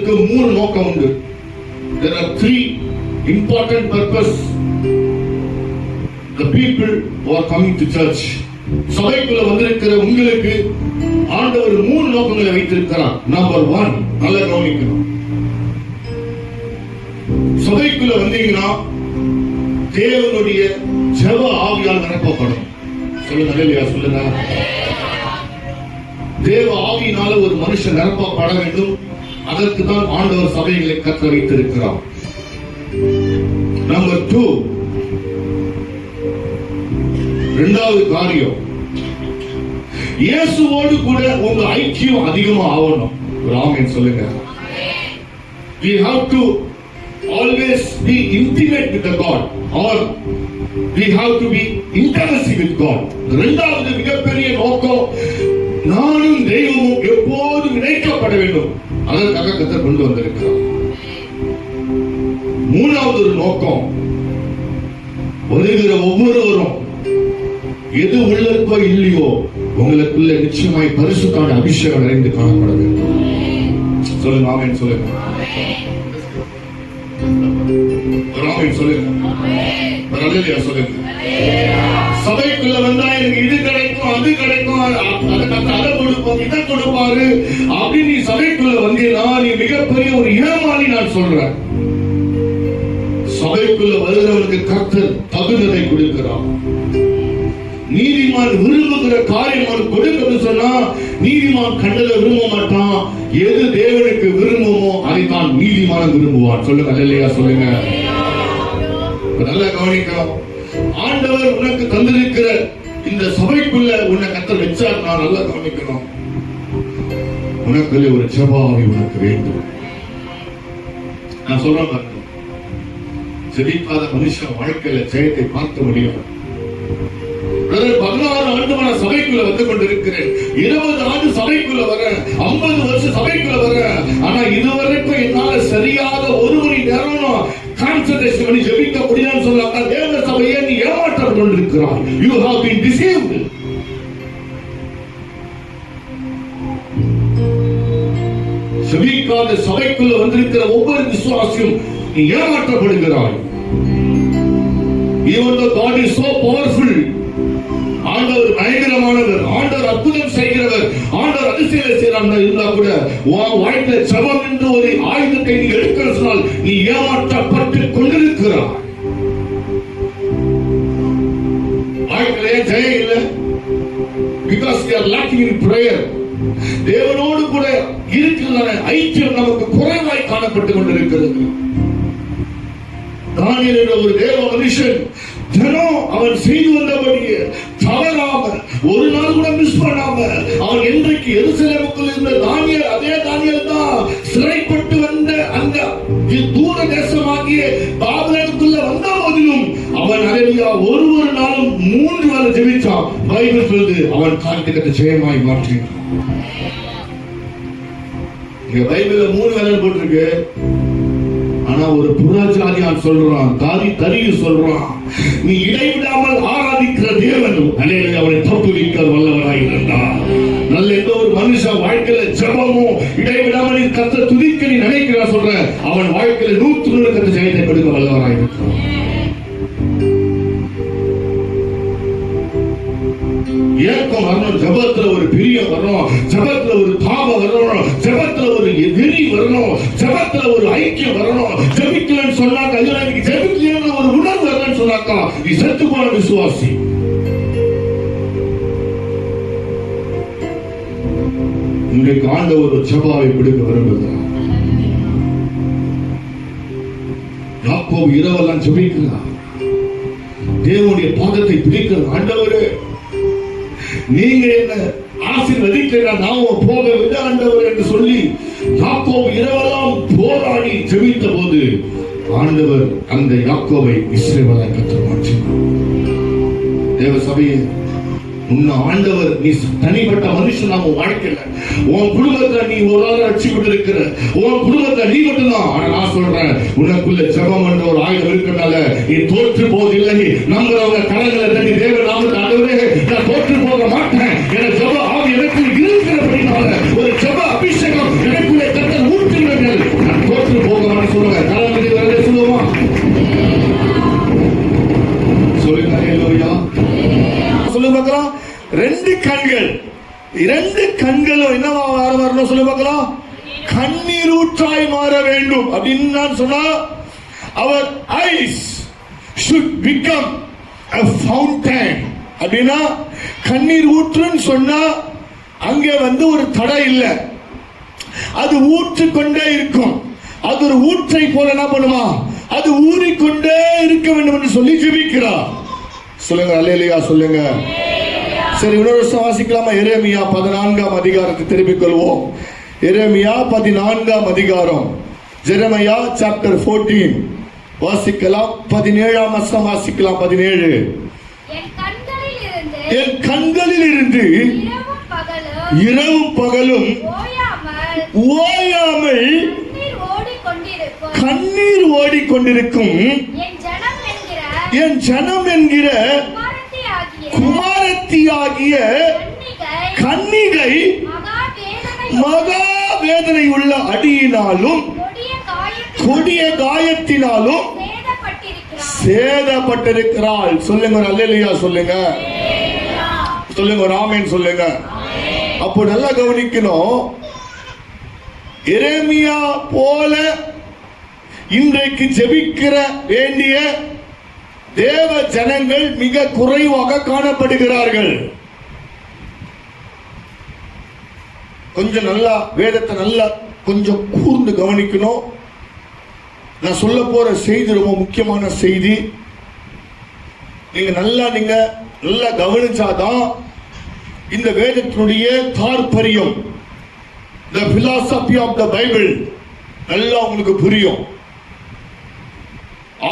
ஆண்டவருக்கு 3 நோக்கம் உண்டு. There are 3 important purpose the people who are coming to church. சபைக்குள்ள வந்திருக்கிற உங்களுக்கு ஆண்டவர் 3 நோக்கங்களை வைத்திருக்கிறார். நம்பர் 1, நல்ல கவனிக்கணும். சபைக்குள்ள வந்தீங்கன்னா தேவனுடைய ஜெப ஆவியால் நிரப்பப்படும். சொல்லுங்க அல்லேலூயா, சொல்லுங்க. தேவ ஆவியினால ஒரு மனுஷன் நிரப்பப்பட வேண்டும். அதற்கு தான் ஆண்டவர் சபைகளை கற்ற வைத்திருக்கிறார். நம்பர் 2, இரண்டாவது காரியம், இயேசுவோடு கூட உங்க ஐக்கியம் அதிகமா ஆகணும். ஆமென் சொல்லுங்க. We have to always be intimate with the God, or we have to be intimacy with God. இரண்டாவது மிகப்பெரிய நோக்கம், நானும் தெய்வமும் எப்போதும் இணைக்கப்பட வேண்டும். அதற்காக கர்த்தர் கொண்டு வந்திருக்கிறார். மூணாவது ஒரு நோக்கம், வருகிற ஒவ்வொருவரும் எது உள்ளோ இல்லையோ உங்களுக்குள்ள நிச்சயமாய் பரிசுத்தான அபிஷேகம் நிறைந்து காணப்பட வேண்டும். சொல்லுங்க ஆமென் சொல்லுங்க. ஆமென் சொல்லுங்க. அல்லேலூயா சொல்லுங்க. சபைக்குள்ள வந்தா எனக்கு இது கிடைக்கும் அது கிடைக்கும், அதை கொடுப்போம் இதை கொடுப்பாரு அப்படின்னு நீ சபைக்குள்ள வந்தீங்கன்னா நீ மிகப்பெரிய ஒரு ஏமாளி. நான் சொல்றேன், சபைக்குள்ள வருகிறவனுக்கு கர்த்தர் தகுதியை கொடுக்கிறார். நீதிமான் விரும்புகிற காரியம் அவன் கொடுக்கிறது சொன்னா நீதிமான் கண்டதை விரும்ப மாட்டான். எது தேவனுக்கு விரும்புமோ அதைத்தான் நீதிமான் விரும்புவான். சொல்லுங்க அல்லேலூயா சொல்லுங்க. நல்லா கவனிக்கணும். ஆண்டவர் உனக்கு தந்திருக்கிற இந்த சபைக்குள்ள உன்னை கர்த்தர் வச்சார். நான் நல்லா கவனிக்கணும். உனக்குள்ளே ஒரு ஜெப ஆவி உனக்கு வேண்டும். நான் சொல்றேன் பாருங்க, ஜெபிக்காத மனுஷன் வாழ்க்கையில ஜெயத்தை பார்க்க முடியும். 16 ஆண்டு நான் சபைக்குள்ள வந்து கொண்டிருக்கிறேன். 20 ஆண்டு சபைக்குள்ள வர, 50 வருஷம் சபைக்குள்ள வர, ஆனா இதுவரைக்கும் என்னால சரியாக 1 மணி நேரம் கான்சன்ட்ரேஷன் பண்ணி ஜெபிக்க முடியாதுன்னு சொன்னாங்க. தேவ சபையை நீ ஏமாற்றம் கொண்டிருக்கிறாய். You have been deceived. ஜெபிக்காத சபைக்குள்ள வந்திருக்கிற ஒவ்வொரு விசுவாசியும் நீ ஏமாற்றப்படுகிறாய். Even though God is so powerful, ஆண்டவர் பயங்கரமானவர், ஆண்டவர் அற்புதம் செய்கிறவர், ஆண்டவர் அதிசயம் செய்கிறார் இருந்தா கூட உன் வாழ்க்கையில ஜெபம் என்று ஒரு ஆயுதத்தை நீ எடுக்கிறதுனால் நீ ஏமாற்றப்பட்டு கொண்டிருக்கிறாய். வாழ்க்கையிலே ஜெயம் இல்லை. Because we are lacking in prayer. தேவனோடு கூட இருக்கிற ஐக்கியம் நமக்கு குறைவாய் காணப்பட்டு கொண்டிருக்கிறது. தானியேல் என்ற ஒரு தேவ மனுஷன் தினம் அவன் செய்து வந்தபடியே தவறாம ஒரு நாள் கூட மிஸ் பண்ணாம அவன் என்றைக்கு எருசலேமுக்குள் இருந்த தானியேல், அதே தானியேல் தான் சிறைப்பட்டு வந்த அந்த தூர தேசமாகிய பாபிலோனுக்குள்ள வந்த போதிலும் அவன் அல்லேலூயா ஒரு நாளும் 3 வேளை ஜெபிச்சான். பைபிள் சொல்லுது அவன் காரியத்தை ஜெயமாய் மாற்றினான். இங்க பைபிள்ல 3 வேளை போட்டிருக்கு. ஆனா ஒரு புறஜாதியான் சொல்றான், தரியை சொல்றான், நீ இடைவிடாமல் ஆராதிக்கிற தேவன் அல்லேலூயா அவனை தப்புவிக்க வல்லவராய் இருந்தார். நல்ல எந்த ஒரு மனுஷன் வாழ்க்கையில ஜெபமும் இடைவிடாமல் கர்த்தரை துதிக்க நீ நினைக்கிறா சொல்ற, அவன் வாழ்க்கையில 100 கர்த்தர் ஜெயத்தை கொடுக்க வல்லவராய் இருக்கிறார். ஏக்கம் வரணும், ஜெபத்துல ஒரு பிரியம் வரணும், ஜெபத்துல ஒரு தாகம் வரணும், ஜெபத்துல ஒரு வெறி வரணும், ஜெபத்துல ஒரு ஐக்கியம் வரணும். ஜெபிக்கலன்னு சொன்னாக்கா, எனக்கு ஜெபிக்கலன்னு ஒரு உணர்வு வரலன்னு சொன்னாக்கா நீ செத்து போன விசுவாசி. இன்றைக்கு ஆண்டவர் ஒரு ஜெபாவை கொடுக்க விரும்புகிறார். யாக்கோபு இரவெல்லாம் ஜெபிக்கிறார், தேவனுடைய பாதத்தை பிடிக்கிறார். ஆண்டவரே நீங்க என்ன ஆசீர்வதிக்கிற நாம போக விட ஆண்டவர் என்று சொல்லி யாக்கோபு இரவெல்லாம் போராடி ஜெபித்த போது ஆண்டவர் அந்த யாக்கோபை இஸ்ரவேலாய் கர்த்தர் மாற்றினார். தேவ சபையே, உன்னை ஆண்டவர் நீ தனிப்பட்ட மனுஷன் நாம வாழ்க்கையில உன் குடும்பத்துல நீ ஒரு ஆள் ரட்சிக்கப்பட்டு இருக்கிற, உன் குடும்பத்துல நீ மட்டும்தான். ஆனா நான் சொல்றேன், உனக்குள்ள ஜெபம் என்ற ஒரு ஆயுதம் இருக்கிறனால நீ தோற்று போவதில்லை. நம்புறவங்க கரங்களை தட்டி தேவ நாமத்தை ஆண்டவரே நான் தோற்று போக மாட்டேன், என ஜெப ஆவி எனக்குள் இருக்கிறபடினால ஒரு ஜெப அபிஷேகம் எனக்குள்ளே கர்த்தர் ஊற்றுகிறார்கள். கண்களும் என்னவா வரணும் சொல்லி பார்க்கலாம், கண்ணீர் ஊற்றாய் மாற வேண்டும் அப்படின்னு நான் சொன்னா, our eyes should become a fountain. அப்படின்னா கண்ணீர் ஊற்றுன்னு சொன்னா அங்கே ஒரு தடை இல்லை, அது ஊற்று கொண்டே இருக்கும். அது ஒரு ஊற்றை போல என்ன பண்ணுமா, அது ஊறிக்கொண்டே இருக்க வேண்டும் என்று சொல்லி ஜெபிக்கிறார். சொல்லுங்க அல்லேலூயா சொல்லுங்க. சரி, இன்னொரு வருஷம் வாசிக்கலாமா? எரேமியா 14ஆம் அதிகாரத்தை திருப்பிக் கொள்வோம். எரேமியா 14ஆம் அதிகாரம், ஜெரமையா சாப்டர் 14 வாசிக்கலாம். 17ஆம் வசனம் வாசிக்கலாம். 17. என் கண்களில் இருந்து இரவும் பகலும் ஓயாமல் கண்ணீர் ஓடிக்கொண்டிருக்கும் என் ஜனம் என்கிற குமாரத்தியாகிய கன்னிகை மகா வேதனை உள்ள அடியினாலும் கொடிய காயத்தினாலும் சேதப்பட்டிருக்கிறாள். சொல்லுங்க அல்லேலூயா சொல்லுங்க. சொல்லுங்க ஆமென் சொல்லுங்க. அப்போ நல்லா கவனிக்கணும். எரேமியா போல இன்றைக்கு ஜெபிக்கிற வேண்டிய தேவ ஜனங்கள் மிக குறைவாக காணப்படுகிறார்கள். கொஞ்சம் நல்லா வேதத்தை நல்லா கொஞ்சம் கூர்ந்து கவனிக்கணும். நான் சொல்ல போற செய்தி ரொம்ப முக்கியமான செய்தி. நீங்க நல்லா கவனிச்சாதான் இந்த வேதத்தினுடைய தாற்பயம், the philosophy of the Bible நல்லா உங்களுக்கு புரியும்.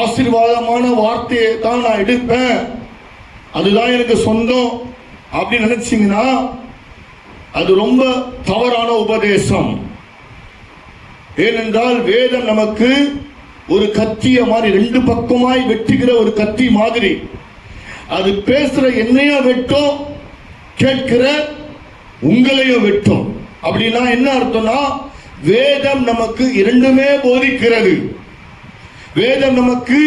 ஆசீர்வாதமான வார்த்தையை தான் நான் எடுப்பேன், அதுதான் எனக்கு சொந்தம் அப்படின்னு நினைச்சீங்கன்னா அது ரொம்ப தவறான உபதேசம். ஏனென்றால் வேதம் நமக்கு ஒரு கத்திய மாதிரி, ரெண்டு பக்கமாய் வெட்டுகிற ஒரு கத்தி மாதிரி. அது பேசுற என்னைய வெட்டும், கேட்கிற உங்களையும் வெட்டும். அப்படின்னா என்ன அர்த்தம்னா, வேதம் நமக்கு இரண்டுமே போதிக்கிறது. வேதம் நமக்கு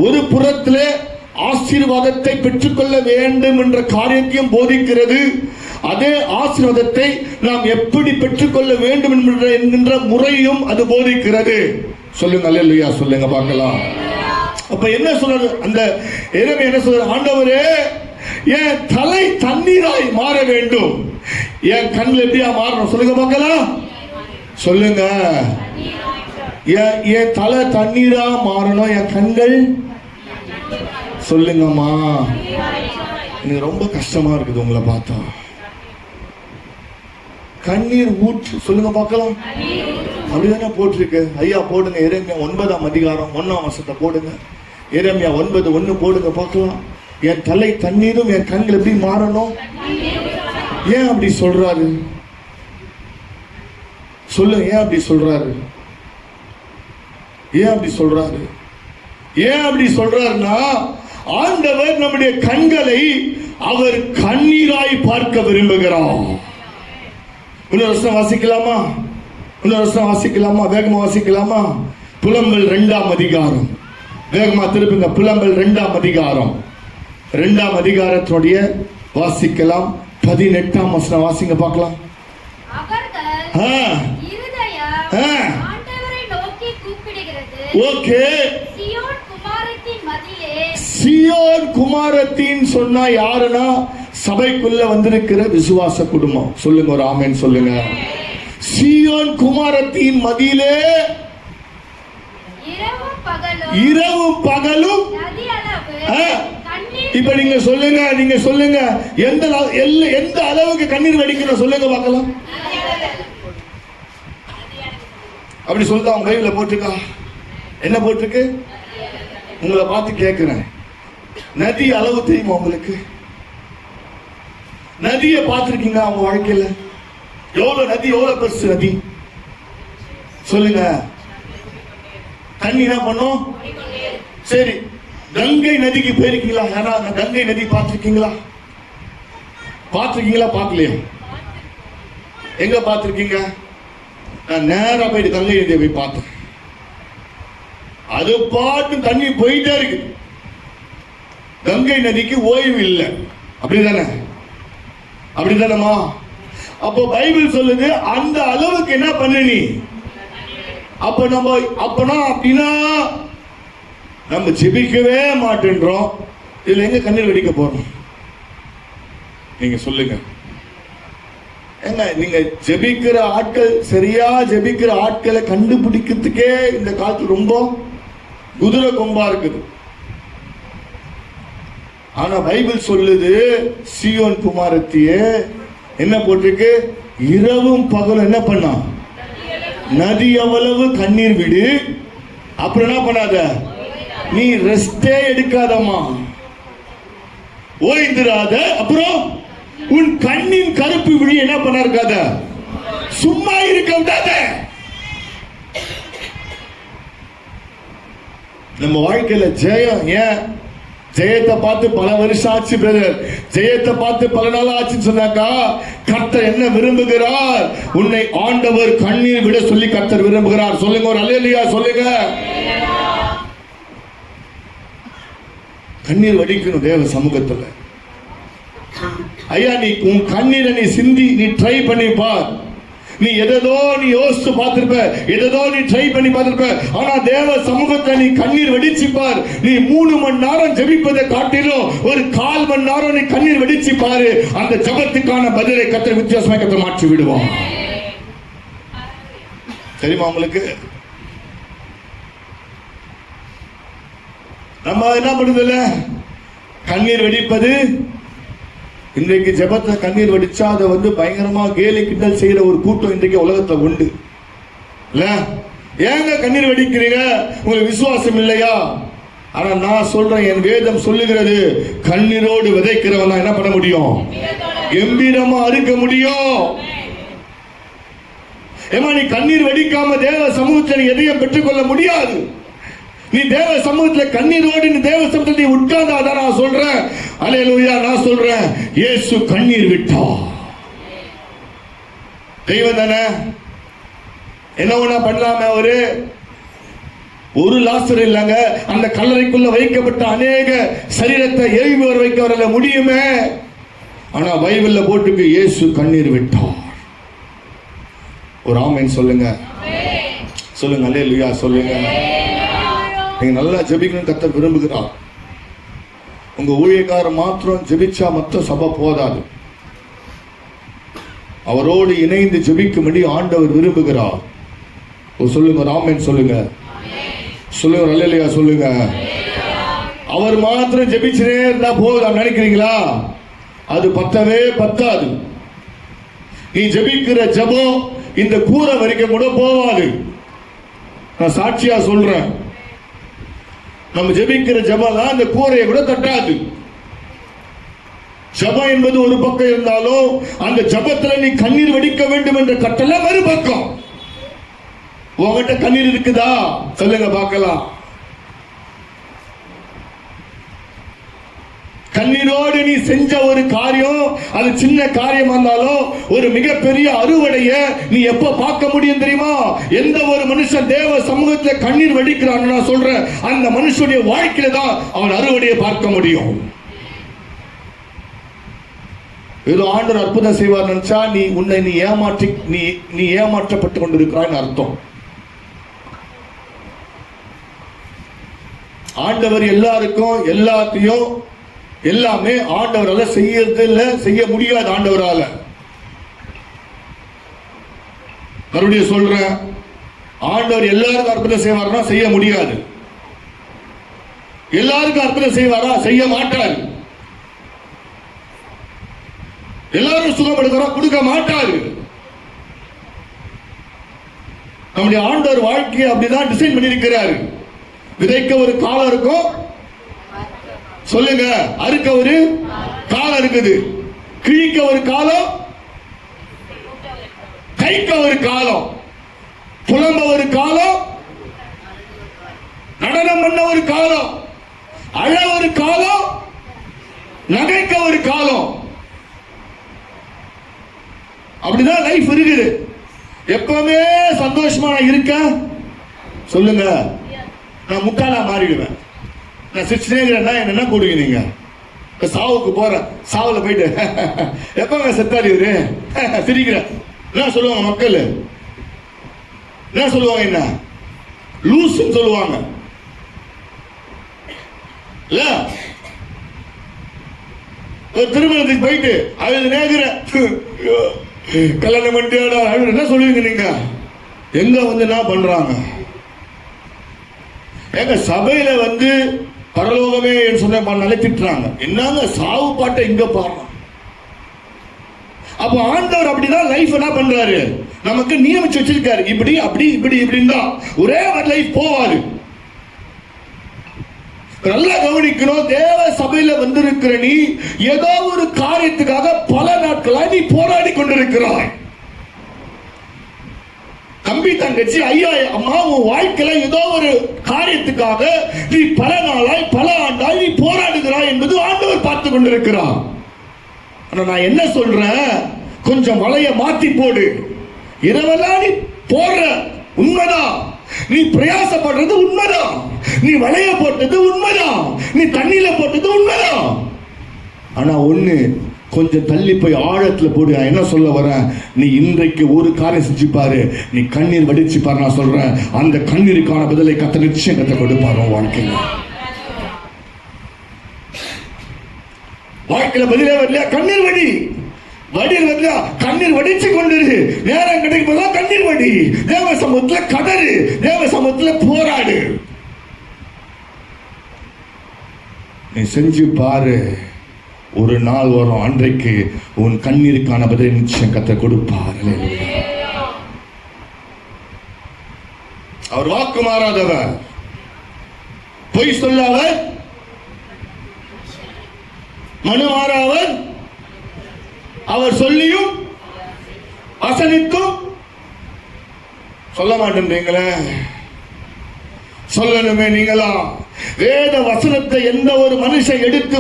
ஒரு புறத்திலே ஆசீர்வாதத்தை பெற்றுக்கொள்ள வேண்டும் என்ற காரியத்தையும் போதிக்கிறது. அதே ஆசீர்வாதத்தை நாம் எப்படி பெற்றுக்கொள்ள வேண்டும் என்கின்ற முறையும் அது போதிக்கிறது. சொல்லுங்க அல்லேலூயா சொல்லுங்க பார்க்கலாம். அப்ப என்ன சொல்றது, அந்த எரேமியா என்ன சொல்ற, ஆண்டவரே என் தலை தண்ணீராய் மாற வேண்டும், என் கண்ணில் எப்படியா மாறணும் சொல்லுங்க பார்க்கலாம். சொல்லுங்க, என் தலை தண்ணீரா மாறணும், என் கண்கள் சொல்லுங்கம்மா. எனக்கு ரொம்ப கஷ்டமா இருக்குது உங்களை பார்த்தா. கண்ணீர் ஊற்று சொல்லுங்க பார்க்கலாம். அப்படிதானே போட்டிருக்கு. ஐயா போடுங்க, எரேமியா 9ஆம் அதிகாரம் 1ஆம் வசனத்தை போடுங்க. எரேமியா 9:1 போடுங்க பார்க்கலாம். என் தலை தண்ணீரும் என் கண்கள் எப்படி மாறணும்? ஏன் அப்படி சொல்றாரு சொல்லுங்க. ஏன் அப்படி சொல்றாரு? ஏன் அப்படி சொல்றாரு? ஏன் அப்படி சொல்றாருன்னா, ஆண்டவர் நம்முடைய கண்களை அவர் கண்ணீராய் பார்க்க விரும்புகிறார். இன்னொரு வருஷம் வாசிக்கலாமா? இன்னொரு வருஷம் வாசிக்கலாமா? வேகமா வாசிக்கலாமா? புலம்பல் 2ஆம் அதிகாரம், வேகமா திருப்புங்க. புலம்பல் 2ஆம் அதிகாரம், 2ஆம் அதிகாரத்துடைய வாசிக்கலாம். 18ஆம் வசனம் வாசிங்க பார்க்கலாம். ஓகே, சியோன் குமாரத்தின் சொன்னா யாருன்னா, சபைக்குள்ள வந்திருக்கிற விசுவாச குடும்பம். சொல்லுங்க ஒரு ஆமென் சொல்லுங்க. சியோன் குமாரத்தின் மதியிலே இரவும் பகலும். இப்ப நீங்க சொல்லுங்க எந்த அளவுக்கு கண்ணீர் வடிக்கணும் சொல்லுங்க பார்க்கலாம். அப்படி சொல்லிட்டு அவங்க பைபிள்ல போட்டிருக்கா? என்ன போட்டிருக்கு? உங்களை பார்த்து கேட்கிறேன், நதி அளவு தெரியுமா உங்களுக்கு? நதியை பார்த்திருக்கீங்க அவங்க வாழ்க்கையில? எவ்வளவு நதி, எவ்வளவு பெருசு நதி சொல்லுங்க. தண்ணி என்ன பண்ணும்? சரி, கங்கை நதிக்கு போயிருக்கீங்களா? யாரா கங்கை நதி பார்த்திருக்கீங்களா? பார்க்கலையா? எங்க பார்த்திருக்கீங்க? நான் நேரா போயிட்டு கங்கை நதியை போய் பார்த்தேன். அது பாட்டு தண்ணி போயிட்டே இருக்கு. கங்கை நதிக்கு ஓய்வு இல்லை. அப்படிதானே? அப்படிதானமா? அப்போ பைபிள் சொல்லுது அந்த அளவுக்கு என்ன பண்ணு நீ. அப்ப நம்ம அப்பனா அப்படின்னா நம்ம ஜெபிக்கவே மாட்டேன்றோம். இதுல எங்க கண்ணீர் வெடிக்க போறோம்? நீங்க சொல்லுங்க. ஏங்க நீங்க ஜெபிக்கிற ஆட்கள், சரியா ஜெபிக்கிற ஆட்களை கண்டுபிடிக்கிறதுக்கே இந்த காலத்துல ரொம்ப குதிரை கொம்பா இருக்குது. ஆனா பைபிள் சொல்லுது, சீயோன் குமாரத்தியே என்ன போட்டிருக்கு, இரவும் பகலும் என்ன பண்ணா, நதி அவ்வளவு கண்ணீர் விடு. அப்புறம் என்ன பண்ணாத, நீ ரெஸ்டே எடுக்காதம்மா, ஓய்ந்திராத. அப்புறம் உன் கண்ணின் கருப்பு விழி என்ன பண்ண இருக்காத, சும்மா இருக்க விடாத. நம்ம வாழ்க்கையில ஜெயம், ஏன் ஜெயத்தை பார்த்து பல வருஷம் ஆச்சு பிரதர், ஜெயத்தை பார்த்து பல நாள் ஆச்சுன்னு சொன்னாக்கா, கர்த்தர் என்ன விரும்புகிறார், உன்னை ஆண்டவர் கண்ணீர் விட சொல்லி கர்த்தர் விரும்புகிறார். சொல்லுங்க ஒரு அல்லேலூயா சொல்லுங்க. கண்ணீர் வடிக்கணும் தேவ சமூகத்துல. ஐயா நீ உன் கண்ணீரை நீ சிந்தி நீ ட்ரை பண்ணி பார். நீ எதோ நீ யோசிச்சு பார்த்திருப்ப, எதோ நீ ட்ரை பண்ணி பார்த்திருப்ப. ஆனா தேவ சமூகத்தை நீ கண்ணீர் வெடிச்சு பார். நீ 3 மணி நேரம் ஜெபிப்பதை காட்டிலும் ஒரு 1/4 மணி நேரம் நீ கண்ணீர் வெடிச்சு பாரு. அந்த ஜெபத்துக்கான பதிலை கர்த்தர் வித்தியாசமா கர்த்தர் மாற்றி விடுவான். தெரியுமா உங்களுக்கு? நம்ம என்ன பண்ணுதில்ல, கண்ணீர் வெடிப்பது. இன்றைக்கு ஜெபத்தை கண்ணீர் வடிச்சா அதை பயங்கரமா கேலி கிண்டல் செய்யற ஒரு கூட்டம் இன்றைக்கு உலகத்துல உண்டு இல்ல? ஏங்க கண்ணீர் வடிக்கிறீங்க, உங்களுக்கு விசுவாசம் இல்லையா? ஆனா நான் சொல்றேன், என் வேதம் சொல்லுகிறது, கண்ணீரோடு விதைக்கிறவன் என்ன பண்ண முடியும், கம்பீரமா அறுக்க முடியும். ஏமா நீ கண்ணீர் வடிக்காம தேவ சமூகத்தில் எதையும் பெற்றுக்கொள்ள முடியாது. நீ தேவ சமூகத்துல கண்ணீரோடு நீ தேவ சமூகத்தை உட்கார்ந்தாதான் நான் சொல்றேன். அல்லேலூயா. நான் சொல்றேன், இயேசு கண்ணீர் விட்டார். தெய்வம் தானே, என்ன ஒண்ணா பண்ணலாமே. ஒரு லாசர் இல்லைங்க, அந்த கல்லறைக்குள்ள வைக்கப்பட்ட அநேக சரீரத்தை எழுப்பி வர வைக்க வரல முடியுமே. ஆனா பைபிள்ல போட்டுக்கு இயேசு கண்ணீர் விட்டார். ஒரு ஆமென் சொல்லுங்க. சொல்லுங்க அல்லேலூயா சொல்லுங்க. நீங்க நல்லா ஜெபிக்கணும் கர்த்தர் விரும்புகிறார். உங்க ஊழியக்காரர் மாத்திரம் ஜெபிச்சா மொத்த சபை போதாது. அவரோடு இணைந்து ஜெபிக்கும்படி ஆண்டவர் விரும்புகிறார். சொல்லுங்க ஆமென் சொல்லுங்க. சொல்லுங்க அல்லேலூயா சொல்லுங்க. அவர் மாத்திரம் ஜெபிச்சே இருந்தா போதும் நினைக்கிறீங்களா? அது பத்தவே பத்தாது. நீ ஜெபிக்கிற ஜெபம் இந்த கூரை வரைக்கும் கூட போவாது. நான் சாட்சியா சொல்றேன். நம்ம ஜெபிக்கிற ஜெபம் தான் இந்த கூரையை கூட தட்டாது. ஜெபம் என்பது ஒரு பக்கம் இருந்தாலும் அந்த ஜெபத்துல நீ கண்ணீர் வடிக்க வேண்டும் என்ற கட்டளை மறுபக்கம். உங்ககிட்ட கண்ணீர் இருக்குதா சொல்லுங்க பார்க்கலாம். கண்ணீரோடு நீ செஞ்ச ஒரு காரியம், அது சின்ன காரியம் இருந்தாலும் ஒரு மிகப்பெரிய அறுவடைய நீ எப்ப பார்க்க முடியும் தெரியுமா? எந்த ஒரு மனுஷன் தேவ சமூகத்தில் கண்ணீர் வடிக்கிறான் நான் சொல்றேன், அந்த மனுஷனுடைய வாழ்க்கையில தான் அவன் அறுவடையை பார்க்க முடியும். ஏதோ ஆண்டவர் அற்புதம் செய்வார் நினைச்சா உன்னை நீ ஏமாற்றப்பட்டு கொண்டிருக்கிறாய் அர்த்தம். ஆண்டவர் எல்லாருக்கும் எல்லாத்தையும் எல்லாமே ஆண்டவரால செய்யறது இல்ல, செய்ய முடியாது ஆண்டவரால. மறுபடியும் சொல்றேன், ஆண்டவர் எல்லாருக்கும் அற்புதம் செய்வாரா? செய்ய முடியாது. எல்லாருக்கும் அற்புதம் செய்வாரா? செய்ய மாட்டார். எல்லாரும் சுகம் எடுக்கிறா? கொடுக்க மாட்டாரு. நம்முடைய ஆண்டவர் வாழ்க்கையை அப்படிதான் டிசைன் பண்ணியிருக்கிறாரு. விதைக்க ஒரு காலம் இருக்கும், சொல்லுங்க, அறுக்க ஒரு காலம் இருக்குது, கிழிக்க ஒரு காலம், கைக்க ஒரு காலம், புலம்ப ஒரு காலம், நடனம் பண்ண ஒரு காலம், அழ ஒரு காலம், நகைக்க ஒரு காலம். அப்படிதான் லைஃப் இருக்குது. எப்பவுமே சந்தோஷமா இருக்க சொல்லுங்க, நான் முட்டாளா மாறிடுவேன். நான் சிரிச்சுனே இருக்கிறேன்னா என்ன கூடுங்க நீங்க சாவுக்கு போற, சாவுல போயிட்டு எப்பங்க செத்தாரு இவரு சிரிக்கிற, என்ன சொல்லுவாங்க மக்கள்? என்ன சொல்லுவாங்க? என்ன லூசுன்னு சொல்லுவாங்க இல்ல? திருமணத்துக்கு போயிட்டு அது நேக்குற கல்யாணம் பண்ணிட்டு என்ன சொல்லுவீங்க நீங்க? எங்க வந்து என்ன பண்றாங்க? எங்க சபையில வந்து பரலோகமே சொன்ன நிலைத்திட்டுறாங்க. என்னங்க சாவு பாட்டை இங்க பாருங்க. அப்ப ஆண்டவர் அப்படிதான் லைஃப் என்ன பண்றாரு, நமக்கு நியமிச்சு வச்சிருக்காரு. இப்படி அப்படி இப்படி இப்படின்னு தான் ஒரே ஒரு லைஃப் போவாரு. நல்லா கவனிக்கணும். தேவ சபையில வந்திருக்கிற நீ ஏதோ ஒரு காரியத்துக்காக பல நாட்களாக நீ போராடி கொண்டிருக்கிறாய். தம்பி தங்கச்சி ஐயா அம்மா, உன் வாழ்க்கையில ஏதோ ஒரு காரியத்துக்காக நீ பல நாளாய் பல ஆண்டாய் நீ போராடுகிறாய் என்பது ஆண்டவர் பார்த்து கொண்டிருக்கிறார். ஆனா நான் என்ன சொல்றேன், கொஞ்சம் வலைய மாத்தி போடு. இரவெல்லாம் நீ போடுற உண்மைதான், நீ பிரயாசப்படுறது உண்மைதான், நீ வலைய போட்டது உண்மைதான், நீ தண்ணியில போட்டது உண்மைதான். ஆனா ஒண்ணு, கொஞ்சம் தள்ளி போய் ஆழத்துல போடு. என்ன சொல்ல வரேன், நீ இன்றைக்கு ஒரு காரியம் செஞ்சு பாரு, நீ கண்ணீர் வடிச்சு பாரு. நான் சொல்றேன், அந்த கண்ணீருக்கான பதிலை கர்த்தர் நிச்சயம் கத்த கொடுப்பாரு. வாழ்க்கையில வாழ்க்கையில பதிலே வரலையா, கண்ணீர் வடி. வடியில் வரலையா, கண்ணீர் வடிச்சு கொண்டிரு. நேரம் கிடைக்கும் போதுதான் கண்ணீர் வடி. தேவ சமூகத்துல கதறு, தேவ சமூகத்துல போராடு. நீ செஞ்சு பாரு, ஒரு நாள் வரும், அன்றைக்கு உன் கண்ணீருக்கான பதிலை நிச்சயம் கர்த்தர் கொடுப்பார். அவர் வாக்கு மாறாதவர், பொய் சொல்லாதவர், மனு மாறாதவர். அவர் சொல்லியும் வசனித்தும் சொல்ல மாட்டேன்றீங்களே, சொல்லணுமே நீங்களா? வேத வசனத்தை எந்த ஒரு மனுஷன் எடுத்து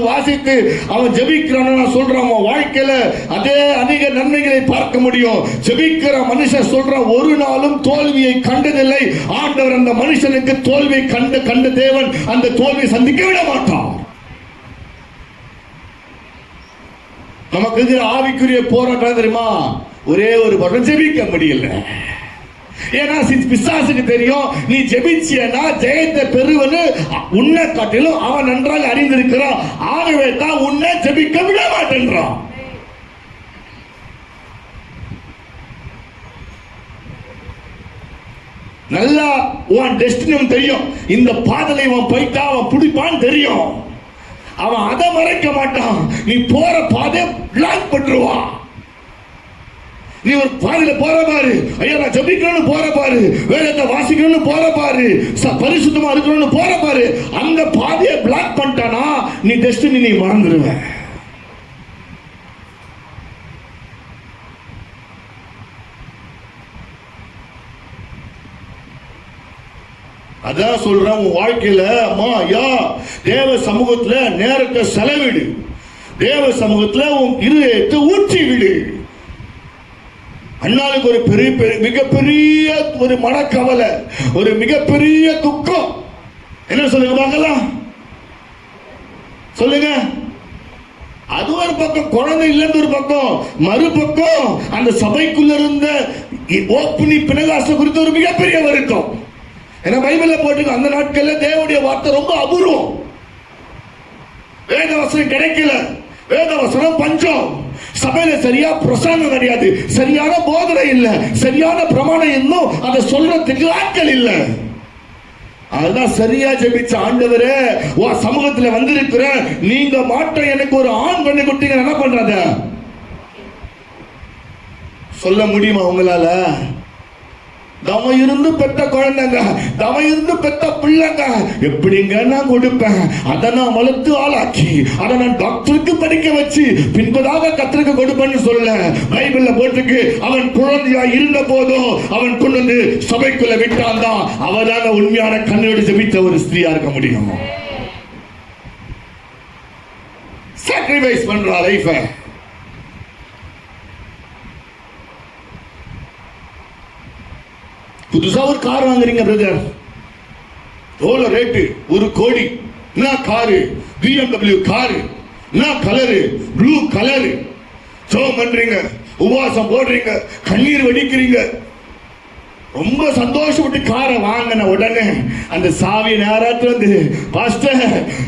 வாசித்து அவன் ஜெபிக்கிறான், நான் சொல்றான், வாழ்க்கையில அதே அதிக நன்மைகளை பார்க்க முடியும். ஜெபிக்கிற மனுஷன் சொல்றான், ஒரு நாளும் தோல்வியை கண்டதில்லை. ஆண்டவர் அந்த மனுஷனுக்கு தோல்வியை கண்ட தேவன் அந்த தோல்வியை சந்திக்க விட மாட்டான். நமக்கு எதிர ஆவிக்குரிய போராட்டம் தெரியுமா? ஒரே ஒரு படம் ஜெபிக்க முடியல. ஏன்னா பிசாசுக்கு தெரியும், நீ ஜெபிச்சியனா ஜெயத்தை பெறுவது உன்னை காட்டிலும் அவன் நன்றாக அறிந்திருக்கிறான். ஆகவே தான் உன்னை ஜெபிக்க விட மாட்டேன்றான். நல்லா உன் டெஸ்டினி தெரியும், இந்த பாதலை அவன் போயிட்டா அவன் பிடிப்பான்னு தெரியும். அவன் அதை மறைக்க மாட்டான். நீ போற பாதை பிளாக் பண்ணிடுவான். நீ ஒரு பாதையில போற பாரு, ஐயா நான் ஜெபிக்கணும்னு போற பாரு, வேதத்தை வாசிக்கணும்னு போற பாரு, பரிசுத்தமா இருக்கணும்னு போற பாரு, அந்த பாதையை பிளாக் பண்ணிட்டானா நீ டெஸ்டினி நீ மறந்துடுவ. அதான் சொல்றேன், உன் வாழ்க்கையில அம்மா ஐயா தேவ சமூகத்துல நேரத்தை செலவிடு. தேவ சமூகத்துல உன் இருதயத்தை ஊற்றி விடு. அண்ணாளுக்கு ஒரு மிகப்பெரிய ஒரு மனக்கவலை, ஒரு மிகப்பெரிய துக்கம். என்ன சொல்லுங்க பார்க்கலாம், சொல்லுங்க. அது ஒரு பக்கம், குழந்தை இல்லைன்னு ஒரு பக்கம், மறுபக்கம் அந்த சபைக்குள்ள இருந்த ஓப்பனி பினகாச குறித்து ஒரு மிகப்பெரிய வருத்தம். ஏன்னா பைபிள்ல போட்டு அந்த நாட்கள்ல தேவனுடைய வார்த்தை ரொம்ப அபூர்வம். வேத வசனம் கிடைக்கல, வேத வசனம் பஞ்சம். சபையில சரியா பிரசங்கம் கிடையாது, சரியான போதனை இல்ல, சரியான பிரமாணம் இன்னும் அதை சொல்றதுக்கு ஆட்கள் இல்ல. அதுதான் சரியா ஜெபிச்ச ஆண்டவரே உன் சமூகத்துல வந்திருக்கிற நீங்க மாற்றம் எனக்கு ஒரு ஆண் பண்ணி கொடுத்தீங்க, என்ன பண்றத சொல்ல முடியுமா உங்களால? தவம் இருந்து பெற்ற குழந்தைங்க, தவம் இருந்து பெற்ற பிள்ளைங்க எப்படிங்க நான் கொடுப்பேன்? அதை நான் வளர்த்து ஆளாக்கி அதை நான் டாக்டருக்கு படிக்க வச்சு பின்பதாக கத்திரிக்க கொடுப்பேன்னு சொல்ல பைபிள்ல போட்டுக்கு. அவன் குழந்தையா இருந்த போதும் அவன் கொண்டு சபைக்குள்ள விட்டான் தான் அவதான உண்மையான கண்ணோடு ஜெபித்த ஒரு ஸ்திரீயா இருக்க முடியும். சாக்ரிஃபைஸ் பண்றா லைஃப. புதுசா ஒரு கார் வாங்குறீங்க பிரதர், எவ்வளவு ரேட்டு? 1 கோடி. என்ன காரு? BMW car. என்ன கலரு? Blue colour. ஜெபம் பண்றீங்க, உபவாசம் போடுறீங்க, கண்ணீர் வடிக்கிறீங்க. ரொம்ப சந்தோஷப்பட்டு காரை வாங்கின உடனே அந்த சாவி நேரத்துல வந்து, பாஸ்டர்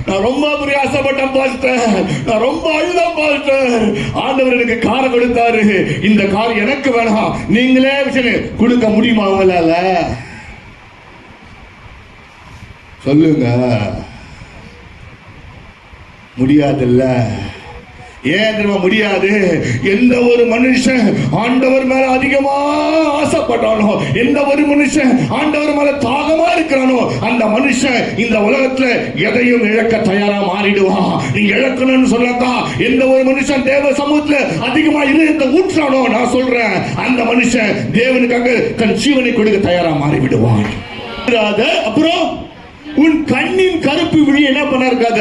நான் ரொம்ப பிரயாசப்பட்டேன் பாஸ்டர், நான் ரொம்ப அழுதேன் பாஸ்டர், ஆண்டவர் எனக்கு காரை கொடுத்தாரு, இந்த கார் எனக்கு வேணாம், நீங்களே கொடுக்க முடியுமா அவங்களால? சொல்லுங்க. முடியாதுல்ல. ஏன் தெரியுமா முடியாது? எந்த ஒரு மனுஷன் ஆண்டவர் மேல அதிகமா ஆசைப்பட்டானோ, எந்த ஒரு மனுஷன் ஆண்டவர் மேல தாகமா இருக்கிறானோ, அந்த மனுஷன் இந்த உலகத்துல எதையும் இழக்க தயாரா மாறிடுவான். நீ இழக்கணும்னு சொல்லத்தான் எந்த ஒரு மனுஷன் தேவ சமூகத்துல அதிகமா இருந்த ஊற்றானோ, நான் சொல்றேன் அந்த மனுஷன் தேவனுக்காக தன் ஜீவனை கொடுக்க தயாரா மாறிவிடுவான். அப்புறம் உன் கண்ணின் கருப்பு விழி என்ன பண்ண இருக்காத,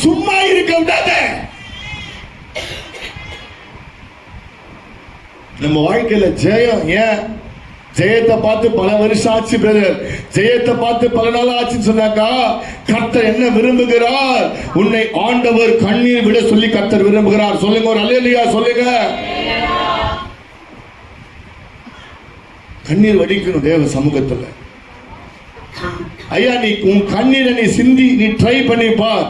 சும்மா இருக்க விடாத. நம்ம வாழ்க்கையில ஜெயம், ஏன் ஜெயத்தை பார்த்து பல வருஷம் ஆச்சு பிரதர், ஜெயத்தை பார்த்து பல நாள் ஆச்சுன்னு சொன்னாக்கா, கர்த்தர் என்ன விரும்புகிறார்? உன்னை ஆண்டவர் கண்ணீர் விட சொல்லி கர்த்தர் விரும்புகிறார். சொல்லுங்க ஒரு அல்லேலூயா சொல்லுங்க. கண்ணீர் வடிக்கணும் தேவ சமூகத்துல. ஐயா நீ உன் கண்ணீரை நீ சிந்தி நீ ட்ரை பண்ணி பார்.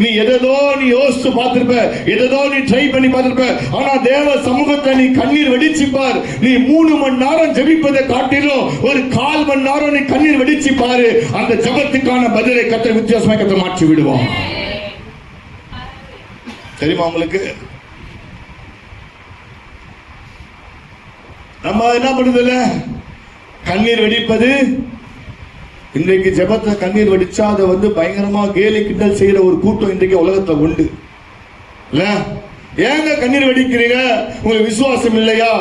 நீ எதோ நீ யோசிச்சு பார்த்திருப்ப, எதோ நீ ட்ரை பண்ணி பார்த்திருப்ப, ஆனா தேவ சமூகத்தை நீ கண்ணீர் வெடிச்சு பார். நீ 3 மணி நேரம் ஜெபிப்பதை காட்டிலும் ஒரு 1/4 மணி நேரம் நீ கண்ணீர் வெடிச்சு பாரு. அந்த ஜெபத்துக்கான பதிலை கர்த்தர் வித்தியாசமா கர்த்தர் மாற்றி விடுவான். தெரியுமா உங்களுக்கு? நம்ம என்ன பண்ணுதில்ல, கண்ணீர் வெடிப்பது. இன்றைக்கு ஜெபத்தை கண்ணீர் வடிச்சா அதை வந்து பயங்கரமா கேலி கிண்டல் செய்யற ஒரு கூட்டம் இன்றைக்கு உலகத்துல உண்டு இல்ல? ஏங்க கண்ணீர் வடிக்கிறீங்க? உங்களுக்கு விசுவாசம் இல்லையா?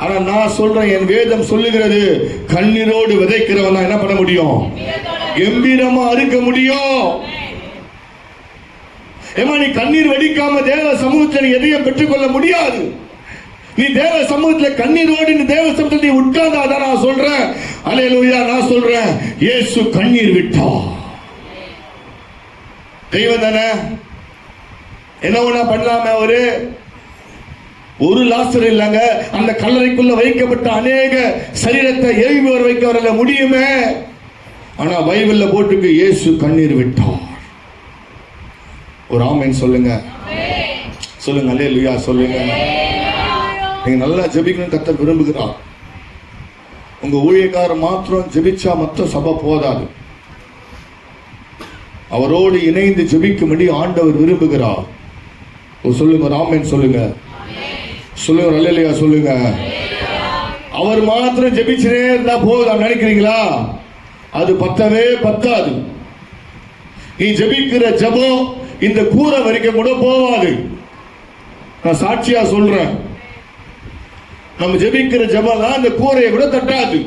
ஆனா நான் சொல்றேன், என் வேதம் சொல்லுகிறது, கண்ணீரோடு விதைக்கிறவன் தான் என்ன பண்ண முடியும்? கம்பீரமா அறுக்க முடியும். ஏமா நீ கண்ணீர் வடிக்காம தேவ சமூகத்தில் எதையும் பெற்றுக்கொள்ள முடியாது. நீ தேவ சமூகத்தில் கண்ணீரோடு நீ தேவ சமூகத்தில் உட்கார்ந்தாதான் நான் சொல்றேன். அல்லேலூயா. நான் சொல்றேன், இயேசு கண்ணீர் விட்டார். தெய்வம் தானே, என்ன ஒண்ணா பண்ணலாமே? ஒரு லாசர் இல்லைங்க, அந்த கல்லறைக்குள்ள வைக்கப்பட்ட அநேக சரீரத்தை எழுப்பி வர வைக்க வரல முடியுமே. ஆனா பைபிள்ல போட்டுக்கு இயேசு கண்ணீர் விட்டார். ஒரு ஆமென் சொல்லுங்க. சொல்லுங்க அல்லேலூயா சொல்லுங்க. நீங்க நல்லா ஜெபிக்கணும் கர்த்தர் விரும்புகிறார். உங்க ஊழியக்காரர் மாத்திரம் ஜெபிச்சா மட்டும் சபை போதாது. அவரோடு இணைந்து ஜெபிக்கும்படி ஆண்டவர் விரும்புகிறார். சொல்லுங்க ஆமென் சொல்லுங்க. சொல்லுங்க அல்லேலூயா சொல்லுங்க. அவர் மாத்திரம் ஜெபிச்சே இருந்தா போதும் நினைக்கிறீங்களா? அது பத்தவே பத்தாது. நீ ஜெபிக்கிற ஜெபம் இந்த கூரை வரைக்கும் கூட போவாது. நான் சாட்சியா சொல்றேன். நம்ம ஜெபிக்கிற ஜெபம் அந்த கூரையை கூட தட்டாது.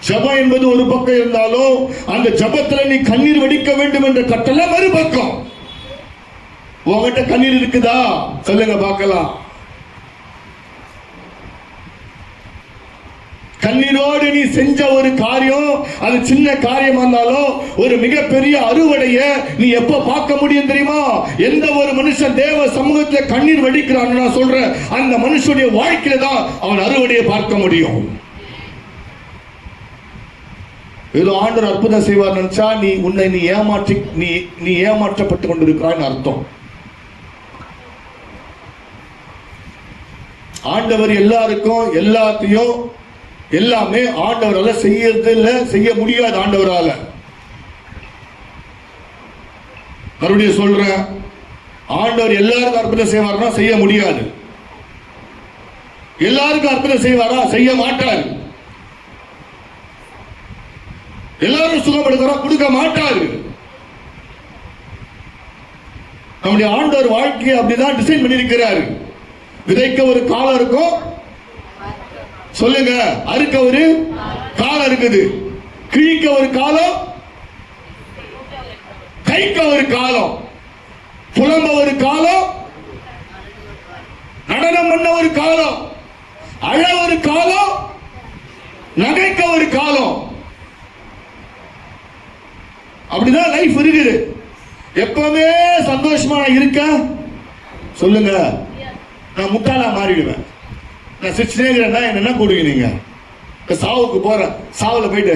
ஜெபம் என்பது ஒரு பக்கம் இருந்தாலும் அந்த ஜெபத்துல நீ கண்ணீர் வடிக்க வேண்டும் என்ற கட்டளை மறுபக்கம். உங்ககிட்ட கண்ணீர் இருக்குதா சொல்லுங்க பார்க்கலாம். கண்ணீரோடு நீ செஞ்ச ஒரு காரியம், அது சின்ன காரியமா இருந்தாலும் ஒரு மிகப்பெரிய அறுவடைய நீ எப்ப பார்க்க முடியும் தெரியுமா? எந்த ஒரு மனுஷன் தேவ சமூகத்தில் கண்ணீர் வடிக்கிறான் நான் சொல்றேன், அந்த மனுஷனுடைய வாழ்க்கையில தான் அவன் அறுவடையை பார்க்க முடியும். ஏதோ ஆண்டவர் அற்புதம் செய்வார் நினைச்சா நீ ஏமாற்றப்பட்டு கொண்டிருக்கிறாய் அர்த்தம். ஆண்டவர் எல்லாருக்கும் எல்லாத்தையும் எல்லாமே ஆண்டவரால செய்யறது இல்ல, செய்ய முடியாது ஆண்டவரால. மறுபடியும் சொல்றேன், ஆண்டவர் எல்லாருக்கும் அற்புதம் செய்வார்னா செய்ய முடியாது. எல்லாருக்கும் அற்புதம் செய்வாரா? செய்ய மாட்டார். எல்லாரும் சுகப்படுத்துறா? கொடுக்க மாட்டாரு. நம்முடைய ஆண்டவர் வாழ்க்கையை அப்படிதான் டிசைன் பண்ணிருக்கிறாரு. விதைக்க ஒரு காலம் இருக்கும், சொல்லுங்க, அறுக்க ஒரு காலம் இருக்குது, கிழிக்க ஒரு காலம், கைக்க ஒரு காலம், புலம்ப ஒரு காலம், நடனம் பண்ண ஒரு காலம், அழ ஒரு காலம், நகைக்க ஒரு காலம். அப்படிதான் லைஃப் இருக்குது. எப்பவுமே சந்தோஷமா இருக்க சொல்லுங்க. நான் முட்டாளா மாறிடுவேன். நான் சிரிச்சுட்டே இருக்கிறேன்னா என்ன கூடுங்க நீங்க? சாவுக்கு போறேன், சாவுல போயிட்டு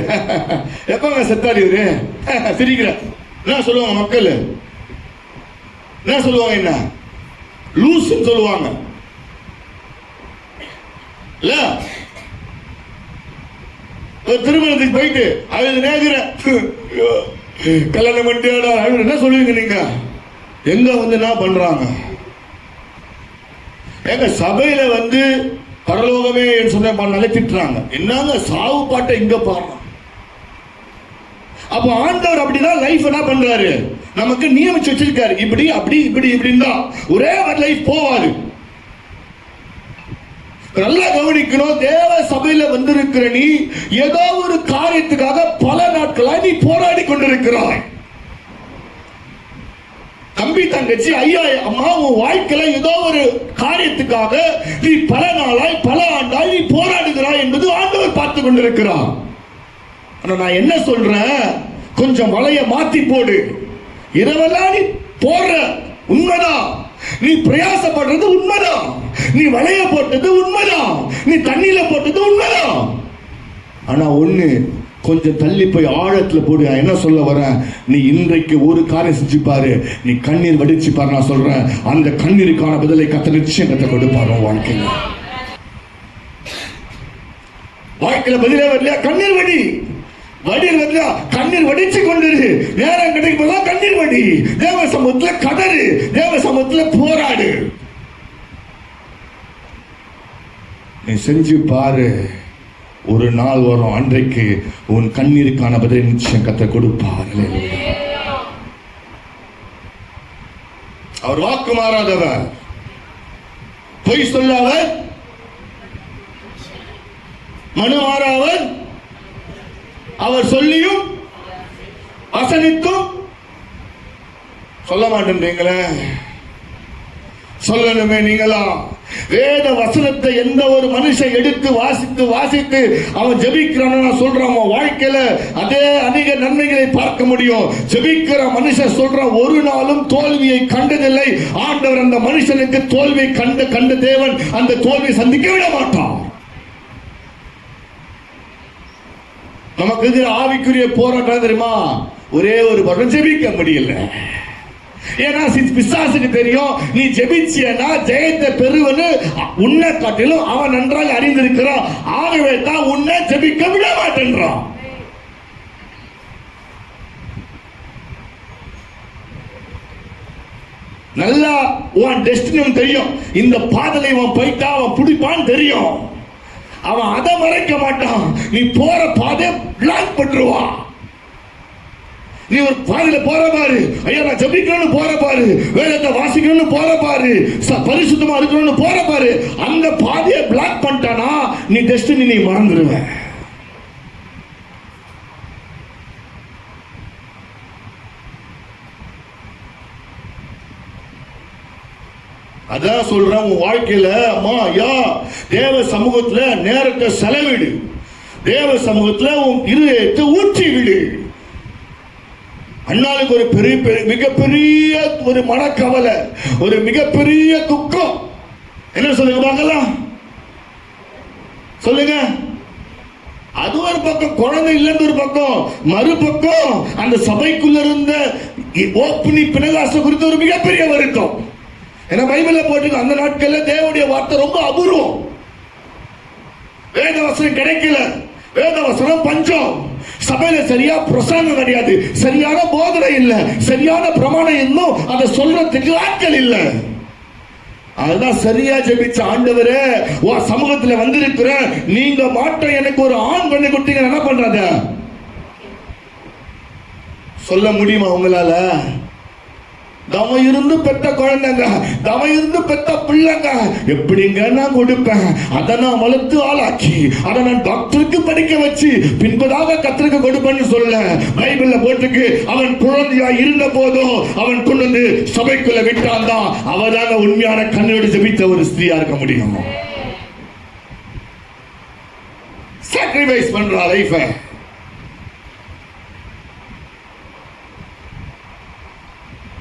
எப்பங்க செத்தாரு இவரு சிரிக்கிற என்ன சொல்லுவாங்க மக்கள்? என்ன சொல்லுவாங்க? என்ன லூசுன்னு சொல்லுவாங்க இல்ல? திருமணத்துக்கு போயிட்டு அழுது நேர்கிற கல்யாணம் பண்ணிட்டு என்ன சொல்லுவீங்க நீங்க? எங்க வந்து என்ன பண்றாங்க? எங்க சபையில வந்து பரலோகமே சொன்ன நிலைத்திட்டுறாங்க. என்னங்க சாவு பாட்டை இங்க பாடுறோம். அப்ப ஆண்டவர் அப்படிதான் லைஃப் என்ன பண்றாரு? நமக்கு நியமிச்சு வச்சிருக்காரு. இப்படி அப்படி இப்படி இப்படின்னு தான் ஒரே லைஃப் போவாரு. நல்லா கவனிக்கணும். தேவ சபையில வந்திருக்கிற நீ ஏதோ ஒரு காரியத்துக்காக பல நாட்களாக நீ போராடி கொண்டிருக்கிறாய். தம்பி தங்கச்சி ஐயா அம்மா உன் வாழ்க்கையில ஏதோ ஒரு காரியத்துக்காக நீ பல நாளாய் பல ஆண்டாய் நீ போராடுகிறாய் என்பது ஆண்டவர் பார்த்து கொண்டிருக்கிறார். ஆனா நான் என்ன சொல்றேன், கொஞ்சம் வலைய மாத்தி போடு. இரவெல்லாம் நீ போடுற உண்மைதான், நீ பிரயாசப்படுறது உண்மைதான், நீ வலைய போட்டது உண்மைதான், நீ தண்ணியில போட்டது உண்மைதான். ஆனா ஒண்ணு, கொஞ்சம் தள்ளி போய் ஆழத்துல போடு. என்ன சொல்ல வரேன், நீ இன்றைக்கு ஒரு காரியம் செஞ்சு பாரு, நீ கண்ணீர் வடிச்சு பாரு. நான் சொல்றேன், அந்த கண்ணீருக்கான பதிலை கர்த்தர் நிச்சயம் கத்த கொடுப்பாரு. வாழ்க்கையில வாழ்க்கையில பதிலே வரலையா, கண்ணீர் வடி. வடியில் வரலையா, கண்ணீர் வடிச்சு கொண்டிரு. நேரம் கிடைக்கும் கண்ணீர் வடி. தேவ சமூகத்துல கதறு, தேவ சமூகத்துல போராடு. நீ செஞ்சு பாரு, ஒரு நாள் வரும், அன்றைக்கு உன் கண்ணீருக்கான பதிலை நிச்சயம் கர்த்தர் கொடுப்பார். அவர் வாக்கு மாறாதவர், பொய் சொல்லாதவர், மனு மாறாதவர். அவர் சொல்லியும் வசனித்தும் சொல்ல மாட்டேன்றீங்களே, சொல்லணுமே நீங்களா? வேத வசனத்தை எந்த ஒரு மனுஷன் எடுத்து வாசித்து வாசித்து அவன் ஜெபிக்கிறான்னு சொல்றான், வாழ்க்கையில அதே அதிக நன்மைகளை பார்க்க முடியும். ஜெபிக்கிற மனுஷன் சொல்றான், ஒரு நாளும் தோல்வியை கண்டதில்லை. ஆண்டவர் அந்த மனுஷனுக்கு தோல்வியை கண்ட தேவன் அந்த தோல்வியை சந்திக்க விட மாட்டான். நமக்கு எதிர ஆவிக்குரிய போராட்டம் தெரியுமா? ஒரே ஒரு வருடம் ஜெபிக்க முடியல. ஏன்னா பிசாசுக்கு தெரியும், நீ ஜெபிச்சியனா ஜெயத்தை பெறுவன்னு உன்னை காட்டிலும் அவன் நன்றாக அறிந்திருக்கிறான். ஆகவே தான் உன்னை ஜெபிக்க விட மாட்டேன்றான். நல்லா உன் டெஸ்டினி தெரியும், இந்த பாதலை அவன் போயிட்டா அவன் பிடிப்பான்னு தெரியும். அவன் அதை மறைக்க மாட்டான். நீ போற பாதை பிளாக் பண்ணிடுவான். நீ ஒரு பாதையில போற பாரு, ஐயா நான் ஜெபிக்கணும்னு போற பாரு, வேதத்தை வாசிக்கணும்னு போற பாரு, பரிசுத்தமா இருக்கணும்னு போற பாரு, அந்த பாதையை பிளாக் பண்ணிட்டானா நீ டெஸ்டினி நீ மறந்துடுவ. அதான் சொல்றேன், உன் வாழ்க்கையில அம்மா ஐயா தேவ சமூகத்துல நேரத்தை செலவிடு. தேவ சமூகத்துல உன் இருதயத்தை ஊற்றி விடு. அண்ணாளுக்கு ஒரு மிகப்பெரிய ஒரு மனக்கவலை, ஒரு மிகப்பெரிய துக்கம். என்ன சொல்லுங்க பார்க்கலாம், சொல்லுங்க. அது ஒரு பக்கம், குழந்தை இல்லைன்னு ஒரு பக்கம், மறுபக்கம் அந்த சபைக்குள்ள இருந்த ஓப்பனி பினகாச குறித்த ஒரு மிகப்பெரிய வருத்தம். ஏன்னா பைபிள்ல போட்டு அந்த நாட்கள்ல தேவனுடைய வார்த்தை ரொம்ப அபூர்வம். வேத வசனம் கிடைக்கல, வேத வசனம் பஞ்சம். சபையில சரியா பிரசங்கம் கிடையாது, சரியான போதனை இல்ல, சரியான பிரமாணம் இன்னும் அதை சொல்றதுக்கு ஆட்கள் இல்ல. அதுதான் சரியா ஜெபிச்ச ஆண்டவரே உன் சமூகத்துல வந்திருக்கிற நீங்க மாற்றம் எனக்கு ஒரு ஆண் பண்ணி கொடுத்தீங்க, என்ன பண்றத சொல்ல முடியுமா உங்களால? தவம் இருந்து பெற்ற குழந்தைங்க, தவம் இருந்து பெற்ற பிள்ளைங்க எப்படிங்க நான் கொடுப்பேன்? அதை நான் வளர்த்து ஆளாக்கி அதை நான் டாக்டருக்கு படிக்க வச்சு பின்பதாக கத்திரிக்க கொடுப்பேன்னு சொல்ல பைபிள்ல போட்டுக்கு. அவன் குழந்தையா இருந்த போதும் அவன் கொண்டு வந்து சபைக்குள்ள விட்டான் தான் அவதான உண்மையான கண்ணோடு ஜெபித்த ஒரு ஸ்திரியா இருக்க முடியும். சாக்ரிஃபைஸ் பண்றா லைஃபை.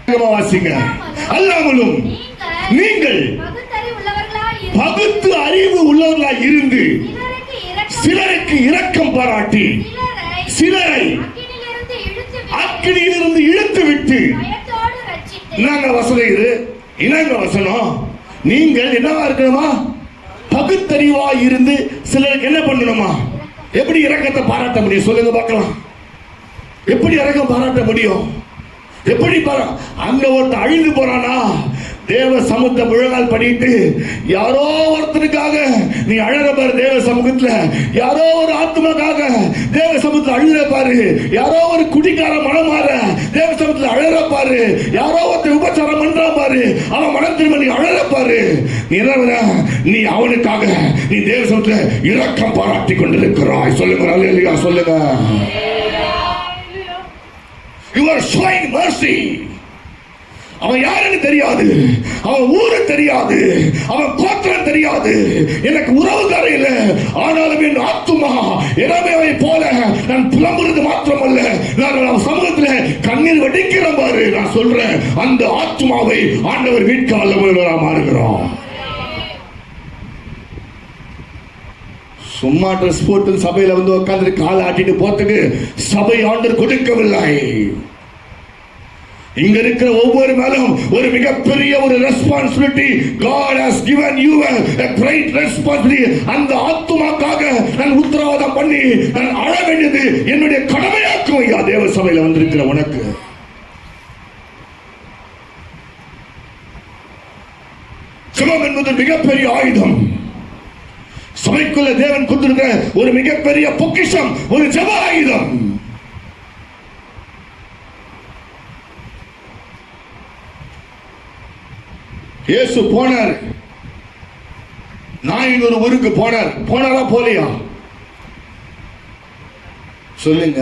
வாசிங்க. அல்லாமலும் நீங்கள் பகுத்து அறிவு உள்ளவர்களாய் இருந்து சிலருக்கு இரக்கம் பாராட்டி சிலரை அக்கினியிலிருந்து இழுத்து விட்டு. என்னங்க வசனம் இது? என்னங்க வசனம்? நீங்கள் என்னவா இருக்கணுமா? பகுத்தறிவா இருந்து சிலருக்கு என்ன பண்ணணுமா? எப்படி இரக்கத்தை பாராட்ட முடியும்? சொல்லுங்க பார்க்கலாம். எப்படி இரக்கம் பாராட்ட முடியும்? எப்படி அங்க ஒருத்தர் அழிந்து போறானா, தேவ சமூகத்தை முழங்கால் பண்ணிட்டு யாரோ ஒருத்தருக்காக நீ அழற பாரு. தேவ சமூகத்துல யாரோ ஒரு ஆத்மாக்காக தேவ சமூகத்துல அழுற பாரு. யாரோ ஒரு குடிக்கார மனம் மாற தேவ சமூகத்துல அழற பாரு. யாரோ ஒருத்தர் உபச்சாரம் பண்றா பாரு, அவன் மனம் திரும்ப நீ அழற பாரு. நீ அவனுக்காக நீ தேவ சமூகத்துல இரக்கம் பாராட்டி கொண்டிருக்கிறாய். சொல்லுங்க அல்லேலூயா சொல்லுங்க. You are showing mercy. அவன் யாருன்னு தெரியாது, அவன் ஊரு தெரியாது, அவன் கோத்திரம் தெரியாது, எனக்கு உறவுக்கார இல்ல. ஆனாலும் என் ஆத்துமா இளமையை போல நான் புலம்புறது மாத்திரமல்ல, நான் சமூகத்துல கண்ணீர் வடிக்கிற பாரு. நான் சொல்றேன், அந்த ஆத்துமாவை ஆண்டவர் மீட்க வல்லவராக மாறுகிறார். சும்மா ட்ரெஸ் போட்டு சபையில வந்து உட்கார்ந்து காலை ஆட்டிட்டு போறதுக்கு சபை ஆண்டவர் கொடுக்கவில்லை. இங்க இருக்கிற ஒவ்வொரு மேலும் ஒரு மிகப்பெரிய ஒரு responsibility. God has given you a great responsibility. அந்த ஆத்துமாக்காக நான் உத்தரவாதம் பண்ணி நான் அழ வேண்டியது என்னுடைய கடமையாக்கும். ஐயா, தேவ சபையில வந்திருக்கிற உனக்கு ஜெபம் என்பது மிகப்பெரிய ஆயுதம். சபைக்குள்ள தேவன் கொடுத்திருக்கிற ஒரு மிகப்பெரிய பொக்கிஷம், ஒரு ஜெப ஆயுதம். இயேசு போனார், நான் ஒரு ஊருக்கு போனார். போனாரா போலையா? சொல்லுங்க.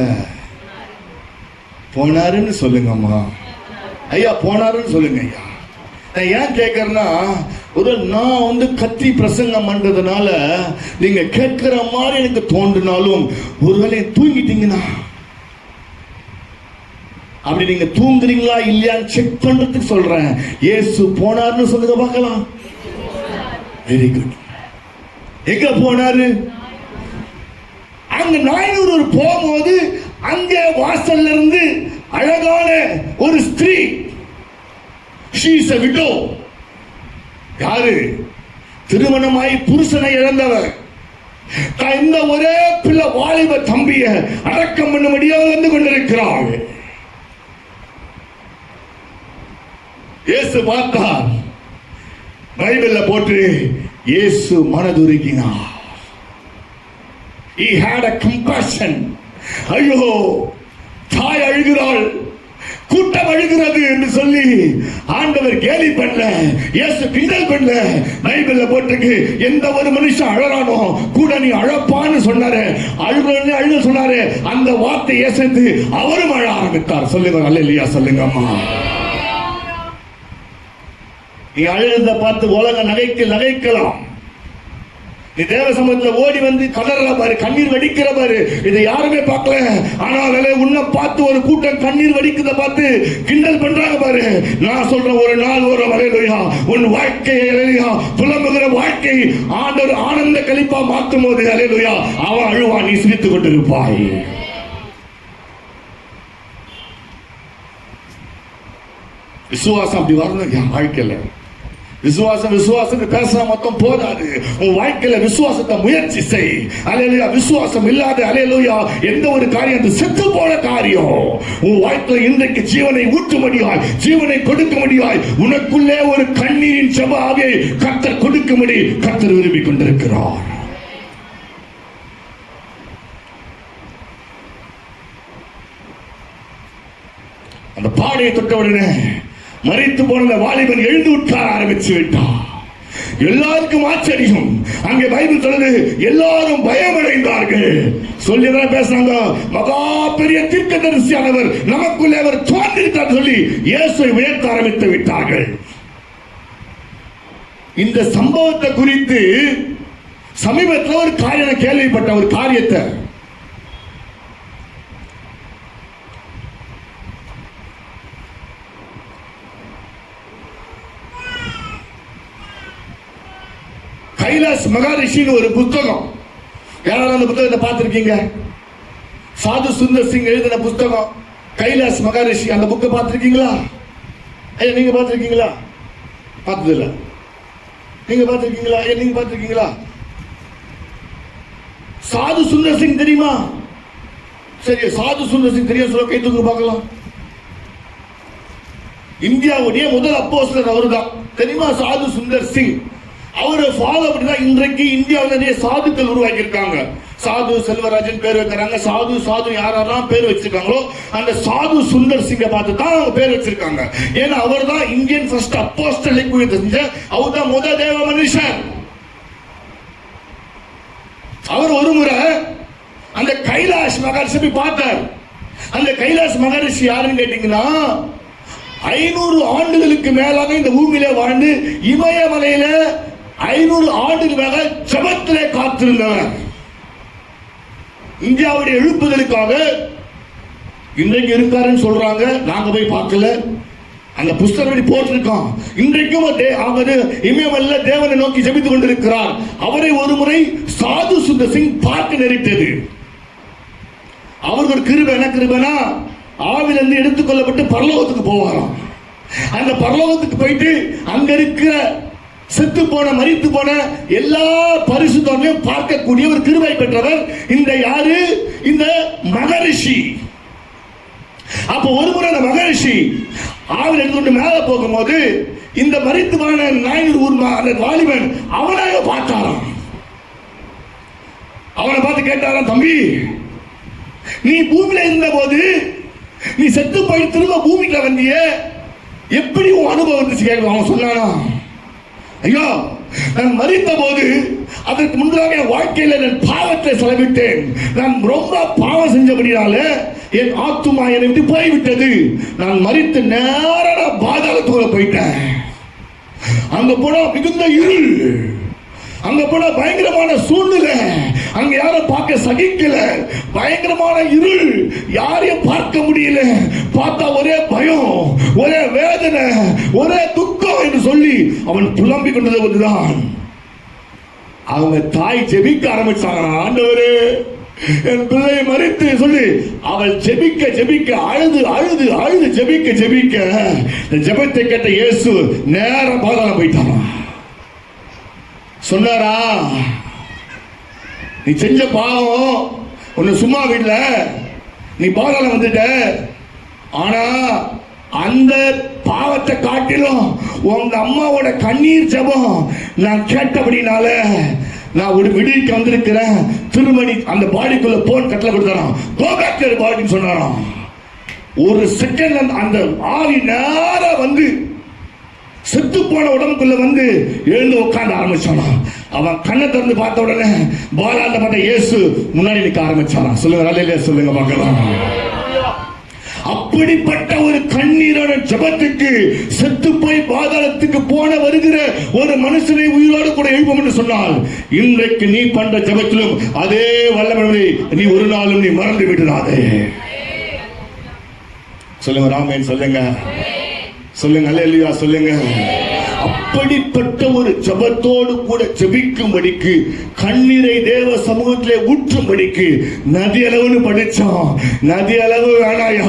போனாருன்னு சொல்லுங்கம்மா. ஐயா போனாருன்னு சொல்லுங்க. ஐயா நான் ஏன் கேட்கறேன்னா, ஒரு நான் வந்து கத்தி பிரசங்கம் பண்றதுனால நீங்க கேட்கிற மாதிரி எனக்கு தோன்றினாலும் ஒருவேளை தூங்கிட்டீங்கன்னா, அப்படி நீங்க தூங்குறீங்களா இல்லையான்னு செக் பண்றதுக்கு சொல்றேன். இயேசு போனார்னு சொல்லுங்க பார்க்கலாம். Very good. எங்க போனாரு? அங்க நாயனூர் போகும்போது அங்க வாசல்ல இருந்து அழகான ஒரு ஸ்திரீ, she is a widow. யாரு? திருமணமாய் புருஷனை இழந்தவர். இந்த ஒரே பிள்ளை வாலிப தம்பிய அடக்கம் பண்ணும்படியாக வந்து கொண்டிருக்கிறாள். இயேசு பார்த்தார். பைபிள்ல போட்டு இயேசு மனதுருகினார். He had a compassion. ஐயோ, தாய் அழுகிறாள், கூட்டம் அழுகிறது என்று சொல்லி ஆண்டவர் கேலி பண்ணல, இயேசு கிண்டல் பண்ணல. பைபிள்ல போட்டுருக்கு, எந்த ஒரு மனுஷன் அழறானோ கூட நீ அழப்பான்னு சொன்னாரு. அழுகிறன்னு அழுக சொன்னாரு. அந்த வார்த்தையை சேர்த்து அவரும் அழ ஆரம்பித்தார். சொல்லுங்க அல்லேலூயா சொல்லுங்க. அம்மா, நீ அழுகிறத பார்த்து உலக நகைக்கலாம். நீ தேவ சமூகத்தில் ஓடி வந்து கதறல பாரு, கண்ணீர் வடிக்கிற பாரு. இதை யாருமே பார்க்கல. ஆனால் உன்னை பார்த்து ஒரு கூட்டம் கண்ணீர் வடிக்கிறத பார்த்து கிண்டல் பண்றாங்க பாரு. நான் சொல்றேன், ஒரு நாள் ஒரு அல்லேலூயா உன் வாழ்க்கையை அல்லேலூயா புலம்புகிற வாழ்க்கை ஆண்டவர் ஆனந்த களிப்பா மாற்றும் போது அல்லேலூயா அவன் அழுவான், நீ சிரித்துக் கொண்டிருப்பாய். விசுவாசம் அப்படி வரணும் என் வாழ்க்கையில. விசுவாசம் பேசுற மொத்தம் போதாது. உன் வாழ்க்கையில விசுவாசத்தை முயற்சி செய். அல்லேலூயா. விசுவாசம் இல்லாத அல்லேலூயா எந்த ஒரு காரியம் செத்து போன காரியம். உன் வாழ்க்கையில இன்றைக்கு ஜீவனை ஊற்றும்படியாய், ஜீவனை கொடுக்கும்படியாய் உனக்குள்ளே ஒரு கண்ணீரின் ஜெப ஆவியை கர்த்தர் கொடுக்கும்படி கர்த்தர் விரும்பி கொண்டிருக்கிறார். அந்த பாடையை தொட்டவுடனே மரித்து போன வாலிபன் எழுந்து உட்கார ஆரம்பிச்சு விட்டான். எல்லாருக்கும் ஆச்சரியம். அங்கே பைபிள் சொல்லுது, எல்லாரும் பயமடைந்தார்கள். சொல்லிதான் பேசுறாங்க, மகா பெரிய தீர்க்கதரிசியானவர் நமக்குள்ளே அவர் தோன்றிட்டார் சொல்லி இயேசுவை உயர்த்த ஆரம்பித்து விட்டார்கள். இந்த சம்பவத்தை குறித்து சமீபத்தில் ஒரு காரியம் கேள்விப்பட்ட ஒரு காரியத்தை மகாரிஷின்னு ஒரு புத்தகம். யாராவது அந்த புத்தகத்தை பார்த்திருக்கீங்க? சாது சுந்தர் சிங் எழுதின புத்தகம் கைலாஷ் மகாரிஷி. அந்த புக்கை பார்த்திருக்கீங்களா? நீங்க பார்த்திருக்கீங்களா? பார்த்ததில்ல. நீங்க பார்த்திருக்கீங்களா? நீங்க பார்த்திருக்கீங்களா? சாது சுந்தர் சிங் தெரியுமா? சரி, சாது சுந்தர் சிங் தெரியும் சொல்ல கை தூக்கு பார்க்கலாம். இந்தியாவுடைய முதல் அப்போஸ்தலர் அவர்தான். தெரியுமா? சாது சுந்தர் சிங். அவரை ஃபாலோ பண்ணிதான் இன்றைக்கு இந்தியாவில் நிறைய சாதுக்கள் உருவாக்கி இருக்காங்க. சாது செல்வராஜன் பேர் வைக்கிறாங்க. சாது சாது யாரெல்லாம் பேர் வச்சிருக்காங்களோ அந்த சாது சுந்தர் சிங்கை பார்த்து தான் அவங்க பேர் வச்சிருக்காங்க. ஏன்னா அவர் தான் இந்தியன் ஃபர்ஸ்ட் அப்போஸ்தலிக் செஞ்ச, அவர் தான் முதல் தேவ மனுஷன். அவர் ஒரு முறை அந்த கைலாஷ் மகரிஷி பார்த்தார். அந்த கைலாஷ் மகரிஷி யாருன்னு கேட்டீங்கன்னா 500 ஆண்டுகளுக்கு மேலாக இந்த பூமியில வாழ்ந்து இமயமலையில 500 ஆண்டுகள் மேல ஜபத்திலே காத்திருந்தவர். இந்தியாவுடைய எழுப்புதலுக்காக இன்றைக்கு இருக்காருன்னு சொல்றாங்க. நாங்க போய் பார்க்கல. அந்த புஸ்தகம் போட்டிருக்கான். இன்றைக்கும் இமயமலையில தேவனை நோக்கி ஜெபித்துக் கொண்டிருக்கிறார். அவரை ஒரு முறை சாது சுந்தர் சிங் பார்க்க நேரிட்டது. அவருக்கு ஒரு கிருபை. என்ன கிருபைனா, ஆவிலிருந்து எடுத்துக்கொள்ளப்பட்டு பரலோகத்துக்கு போவாராம். அந்த பரலோகத்துக்கு போயிட்டு அங்க இருக்கிற செத்து போன மரித்து போன எல்லா பரிசுத்தரையும் பார்க்கக்கூடிய ஒரு கிருபை பெற்றவர் இந்த யாரு? இந்த மகரிஷி. அப்ப ஒரு முறை அந்த மகரிஷி ஆவில் எடுத்துட்டு மேல போகும்போது இந்த மரித்து போன நாயனூர் வாலிபன் அவனாக பார்த்தாராம். அவனை பார்த்து கேட்டாராம், தம்பி நீ பூமியில இருந்த போது நீ செத்து போய் திரும்ப பூமிக்கு வந்திய, எப்படி உன் அனுபவம் இருந்துச்சு கேட்க. அவன் சொன்னானா, ஐயோ நான் மரித்த போது அதற்கு முன்பாக என் வாழ்க்கையில நான் பாவத்தை செலவிட்டேன். நான் ரொம்ப பாவம் செஞ்சபடினால என் ஆத்துமா என்னை விட்டு போய்விட்டது. நான் மரித்த நேர பாதாளத்துக்குள்ள போயிட்டேன். அங்க போனா மிகுந்த இருள், அங்க போனா பயங்கரமான சூழ்நிலை, அங்க யாரும் பார்க்க சகிக்கல, பயங்கரமான இருள், யாரையும் பார்க்க முடியல, பார்த்தா ஒரே பயம், ஒரே வேதனை, ஒரே துக்கம் என்று சொல்லி அவன் புலம்பிக் கொண்டது ஒன்றுதான். அவங்க தாய் ஜெபிக்க ஆரம்பிச்சாங்க, ஆண்டவரே என் பிள்ளை மரித்து சொல்லி அவள் ஜெபிக்க ஜெபிக்க அழுது அழுது அழுது ஜெபிக்க ஜெபிக்க ஜெபத்தை கேட்ட இயேசு நேரம் பாதாளம் போயிட்டாரா. சொன்னாரா, நீ செஞ்ச பாவம் உன்னை சும்மா விடல, நீ பாதாளம் வந்துட்ட. ஆனா அந்த பாவத்தை காட்டிலும் உங்க அம்மாவோட கண்ணீர் ஜெபம் நான் கேட்டபடினால நான் ஒரு விடுவிக்க வந்திருக்கிறேன். திருமணி அந்த பாடிக்குள்ள போன் கட்டளை கொடுத்தாராம், கோ பேக் டு பாடின்னு சொன்னாராம். ஒரு செகண்ட் அந்த ஆவி நேரா வந்து செத்து போன உடம்புக்குள்ள வந்து எழுந்து உட்கார்ந்து ஆரம்பிச்சானா. அவன் கண்ணை திறந்து பார்த்த உடனே பாலாண்ட பார்த்த இயேசு முன்னாடி நிற்க ஆரம்பிச்சானா. சொல்லுங்க அல்லேலூயா சொல்லுங்க பார்க்கலாம். அப்படிப்பட்ட ஒரு கண்ணீரான ஜெபத்துக்கு செத்து போய் பாதாளத்துக்கு போன வருகிற ஒரு மனுஷனை உயிரோடு கூட எழுப்போம் என்று சொன்னால், இன்றைக்கு நீ பண்ற ஜெபத்திலும் அதே வல்லமை நீ ஒரு நாளும் நீ மறந்து விடாதே. சொல்லுங்க ராமேன், சொல்லுங்க சொல்லுங்க அல்லேலூயா சொல்லுங்க. அப்படிப்பட்ட ஒரு ஜெபத்தோடு கூட ஜெபிக்கும்படிக்கு, கண்ணீரை தேவ சமூகத்திலே ஊற்றும்படிக்கு நதி அளவுன்னு படிச்சோம். நதி அளவு வேணாயா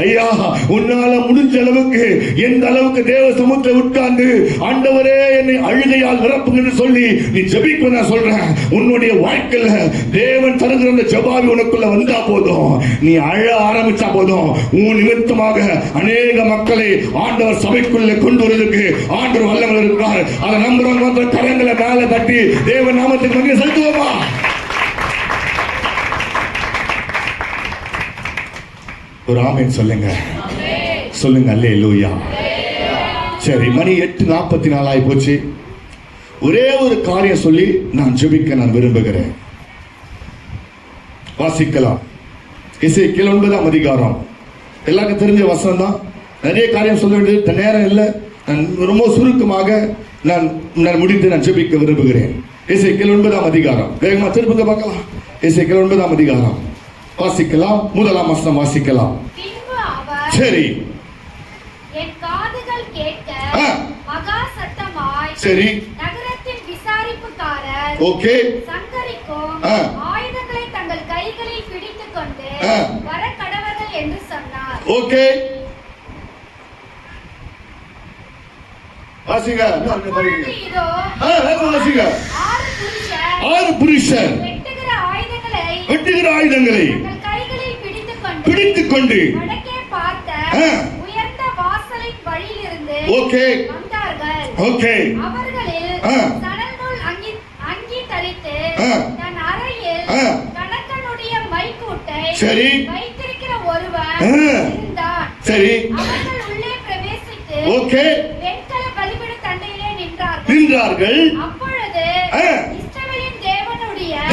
ஐயா, உன்னால முடிஞ்ச அளவுக்கு எந்த அளவுக்கு தேவ சமூகத்தை உட்கார்ந்து ஆண்டவரே என்னை அழுகையால் நிரப்புங்கன்னு சொல்லி நீ ஜெபிக்க நான் சொல்றேன். உன்னுடைய வாழ்க்கையில தேவன் தருகிற அந்த ஜெபாவி உனக்குள்ள வந்தா போதும், நீ அழ ஆரம்பிச்சா போதும். உன் நிமித்தமாக அநேக மக்களை ஆண்டவர் சபைக்குள்ளே கொண்டு வருவதற்கு ஆண்டவர் வல்லவர் இருக்கிறார். அதை நம்புறவங்க கரங்களை மேல தட்டி தேவ நாமத்துக்கு மகிமை செலுத்துவோமா? ஒரு ஆமென் சொல்லுங்க, சொல்லுங்க அல்லேலூயா. சரி, மணி 8:44 ஆகி போச்சு. ஒரே ஒரு காரியம் சொல்லி நான் ஜெபிக்க நான் விரும்புகிறேன். வாசிக்கலாம். எசேக்கியேல் 9ஆம் அதிகாரம். எல்லாருக்கும் தெரிஞ்ச வசனம் தான். நிறைய காரியம் சொல்ல வேண்டியது நேரம் இல்லை. நான் ரொம்ப சுருக்கமாக நான் முடித்து நான் ஜெபிக்க விரும்புகிறேன். எசேக்கியேல் 9ஆம் அதிகாரம். வேகமா திருப்புங்க பார்க்கலாம். எசேக்கியேல் 9ஆம் அதிகாரம் வாசிக்கலாம். 1ஆம் வசனம் வாசிக்கலாம். சரி, என் காதுகள் கேட்க மகா சத்தமாய் சரி நகரத்தின் விசாரிப்பு ஊழியக்காரர் ஓகே சங்கரிக்கும் ஆயுதங்களை தங்கள் கைகளில் பிடித்துக் கொண்டு வர கடவர்கள் என்று சொன்னார். ஓகே, வாசிங்க. இதோ வாசிங்க. 6 புருஷர் வெட்டுகிற ஆயுதங்களை தங்கள் கைகளில் பிடித்துக் கொண்டு வடக்கே பார்த்த உயர்ந்த வாசலின் வழியிலிருந்து ஓகே வந்தார்கள். ஓகே, அவர்களில் சணல் நூல் அங்கி தரித்து தன் அறையில் கணக்கனுடைய மைக்கூட்டை சரி வைத்திருக்கிற ஒருவன் இருந்தான். சரி, அவர்கள் உள்ளே பிரவேசித்து ஓகே வெண்கல பலிபீட தண்டையிலே நின்றார்கள். அப்பொழுது இஸ்ரவேலின்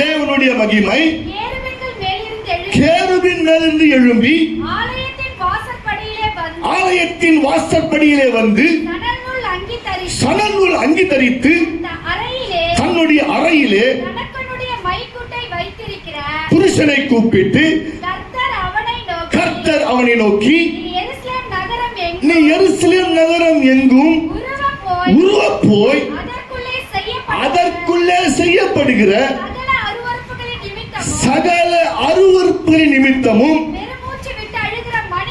தேவனுடைய மகிமை கேருபின் மேலிருந்து எழும்பி ஆலயத்தின் வாசற்படியிலே வந்து சணல் நூல் அங்கி தரித்து தன்னுடைய அறையிலே புருஷனை கூப்பிட்டு கர்த்தர் அவனை நோக்கி, நீ எருசலேம் நகரம் எங்கும் உருவப் போய் அதற்குள்ளே செய்யப்படுகிற சகல அருவருப்புகளின் நிமித்தமும்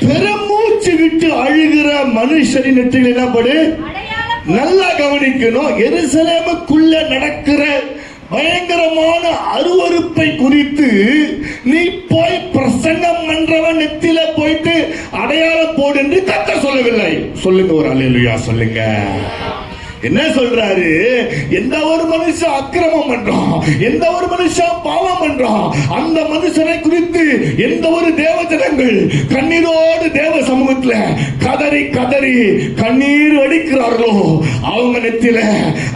பெருமூச்சு விட்டு அழுகிற மனுஷரின் நெற்றியில் என்ன படு? நல்லா கவனிக்கணும். எருசலேமுக்குள்ள நடக்கிற பயங்கரமான அருவருப்பை குறித்து நீ போய் பிரசங்கம் பண்றவன் நெத்தில போயிட்டு அடையாளம் போடு என்று கர்த்தர் சொல்லவில்லை. சொல்லுங்க ஒரு அல்லேலூயா சொல்லுங்க. என்ன சொல்றாரு? எந்த ஒரு மனுஷன் அக்கிரமம் பண்றான், எந்த ஒரு மனுஷன் பாவம் பண்றான், அந்த மனுஷனை குறித்து எந்த ஒரு தேவஜனங்கள் கண்ணீரோடு தேவ சமூகத்துல கதறி கதறி கண்ணீர் வடிக்கிறார்களோ அவங்க நெத்தில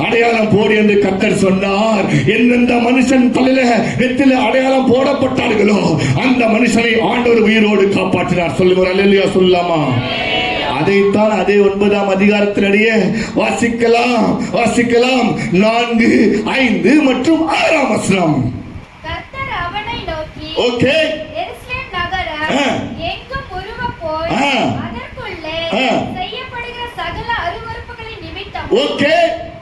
அடையாளம் போடு என்று கர்த்தர் சொன்னார். எந்தெந்த மனுஷன் தலையில நெத்தில அடையாளம் போடப்பட்டார்களோ அந்த மனுஷனை ஆண்டவர் உயிரோடு காப்பாற்றினார். சொல்லுங்க அல்லேலூயா சொல்லலாமா? அதைத்தான் அதே 9ஆம் அதிகாரத்திலேயே வாசிக்கலாம் 4, 5 மற்றும் 6ஆம் வசனம். கர்த்தர் அவனை நோக்கி, ஓகே, எருசலேம் நகரம் எங்கும் உருவப் போய் அதற்குள்ளே செய்யப்படுகிற சகல அருவருப்புகளின் நிமித்தம் ஓகே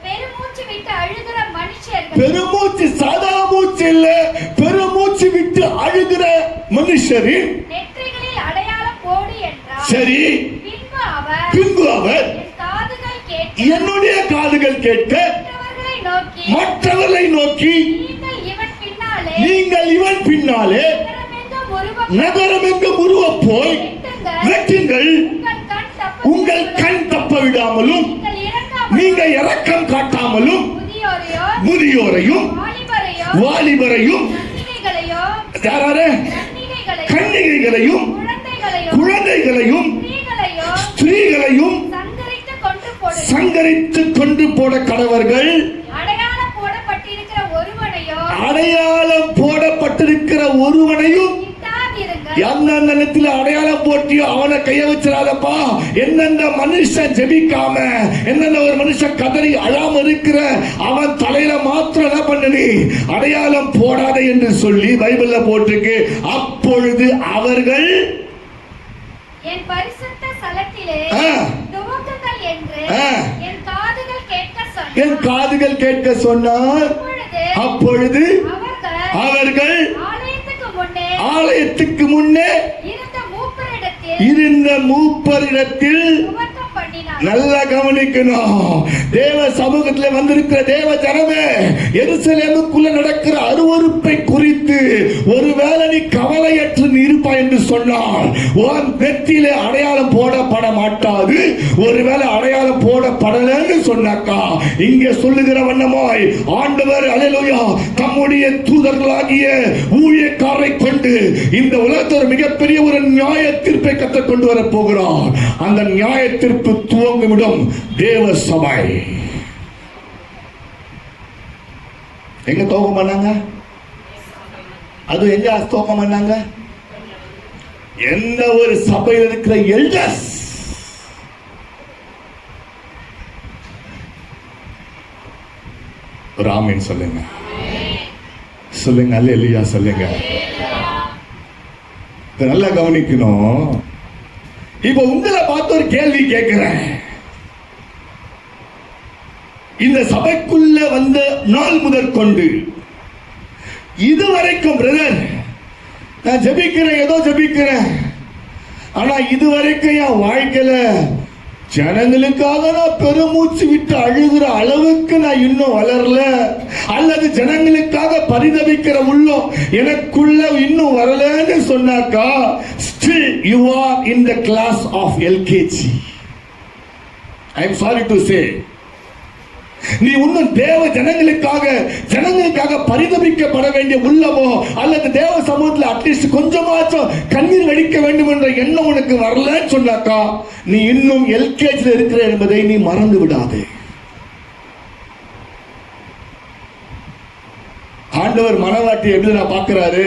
பெருமூச்சு விட்டு அழுகிற மனுஷர்கள், பெருமூச்சு சாதா மூச்சு இல்ல, பெருமூச்சு விட்டு அழுகிற மனுஷரின் நெற்றிகளில் அடையாளம் போடு என்றார். சரி, பின்பு அவர் என்னுடைய காதுகள் கேட்க மற்றவர்களை நோக்கி, நீங்கள் இவன் பின்னாலே நகரம் எங்கும் உருவப் போய் வெட்டுங்கள், உங்கள் கண் தப்ப விடாமலும் நீங்கள் இரக்கம் காட்டாமலும் முதியோரையும் வாலிபரையும் கன்னிகைகளையும் குழந்தைகளையும் ஸ்திரீகளையும் சங்கரித்து கொண்டு போட கடவர்கள். அடையாளம் போடப்பட்டிருக்கிற ஒருவனையும் எந்தெந்த நேரத்தில் அடையாளம் போட்டியோ அவனை கைய வச்சிடாதப்பா. எந்தெந்த மனுஷன் ஜெபிக்காம, எந்தெந்த ஒரு மனுஷன் கதறி அழாம இருக்கிற அவன் தலையில மாத்திரம் என்ன பண்ண நீ அடையாளம் போடாத என்று சொல்லி பைபிள்ல போட்டிருக்கு. அப்பொழுது அவர்கள் என் பரிசுத்த ஸ்தலத்திலே துவக்குங்கள் என்று என் காதுகள் கேட்க சொன்னார். அப்பொழுது அவர்கள் ஆலயத்துக்கு முன்னே இருந்த மூப்பரிடத்தில் நல்லா கவனிக்கணும். தேவ சமூகத்தில் வந்திருக்கிற தேவ ஜனமே, எருசலேமுக்குள்ள நடக்கிற அருவருப்பை குறித்து ஒருவேளை நீ கவலையற்று நீ இருப்பாய் என்று சொன்னால் உன் நெத்தியிலே அடையாளம் போடப்பட மாட்டாது. ஒருவேளை அடையாளம் போடப்படலன்னு சொன்னாக்கா இங்கே சொல்லுகிற வண்ணமாய் ஆண்டவர் அல்லேலூயா தம்முடைய தூதர்களாகிய ஊழியக்காரரை கொண்டு இந்த உலகத்தில் ஒரு மிகப்பெரிய ஒரு நியாய தீர்ப்பை கற்றுக் கொண்டு வர போகிறார். அந்த நியாய தீர்ப்பு துவங்குமிடம் தேவ சபை. எங்க துவக்கம் பண்ணாங்க? அது எங்க துவக்கம் பண்ணாங்க? எந்த ஒரு சபையில் இருக்கிற எல்டர்ஸ் ராமன் சொல்லுங்க, சொல்லுங்க அல்லேலூயா சொல்லுங்க. நல்லா கவனிக்கணும். இப்ப உங்களை பார்த்து ஒரு கேள்வி கேட்கிறேன். இந்த சபைக்குள்ள வந்த நாள் முதற்கொண்டு இதுவரைக்கும் பிரதர், நான் ஜெபிக்கிறேன், ஏதோ ஜெபிக்கிறேன், ஆனா இதுவரைக்கும் என் வாழ்க்கையில ஜனங்களுக்காக நான் பெருமூச்சு விட்டு அழுகிற அளவுக்கு நான் இன்னும் வளரல, அல்லது ஜனங்களுக்காக பரிதவிக்கிற உள்ளம் எனக்குள்ள இன்னும் வரலன்னு சொன்னாக்கா, still you are in the class of LKG. I am sorry to say. நீ இன்னும் தேவ ஜனங்களுக்காக பரிதபிக்கப்பட வேண்டிய உள்ளமோ, அல்லது தேவ சமூகத்தில் அட்லீஸ்ட் கொஞ்சமாச்சும் கண்ணீர் வடிக்க வேண்டும் என்ற எண்ணம் உனக்கு வரலன்னு சொன்னாக்கா, நீ இன்னும் எல்கேஜியில் இருக்கிற என்பதை நீ மறந்து விடாதே. ஆண்டவர் மனவாட்டி எப்படி நான் பார்க்கிறாரு,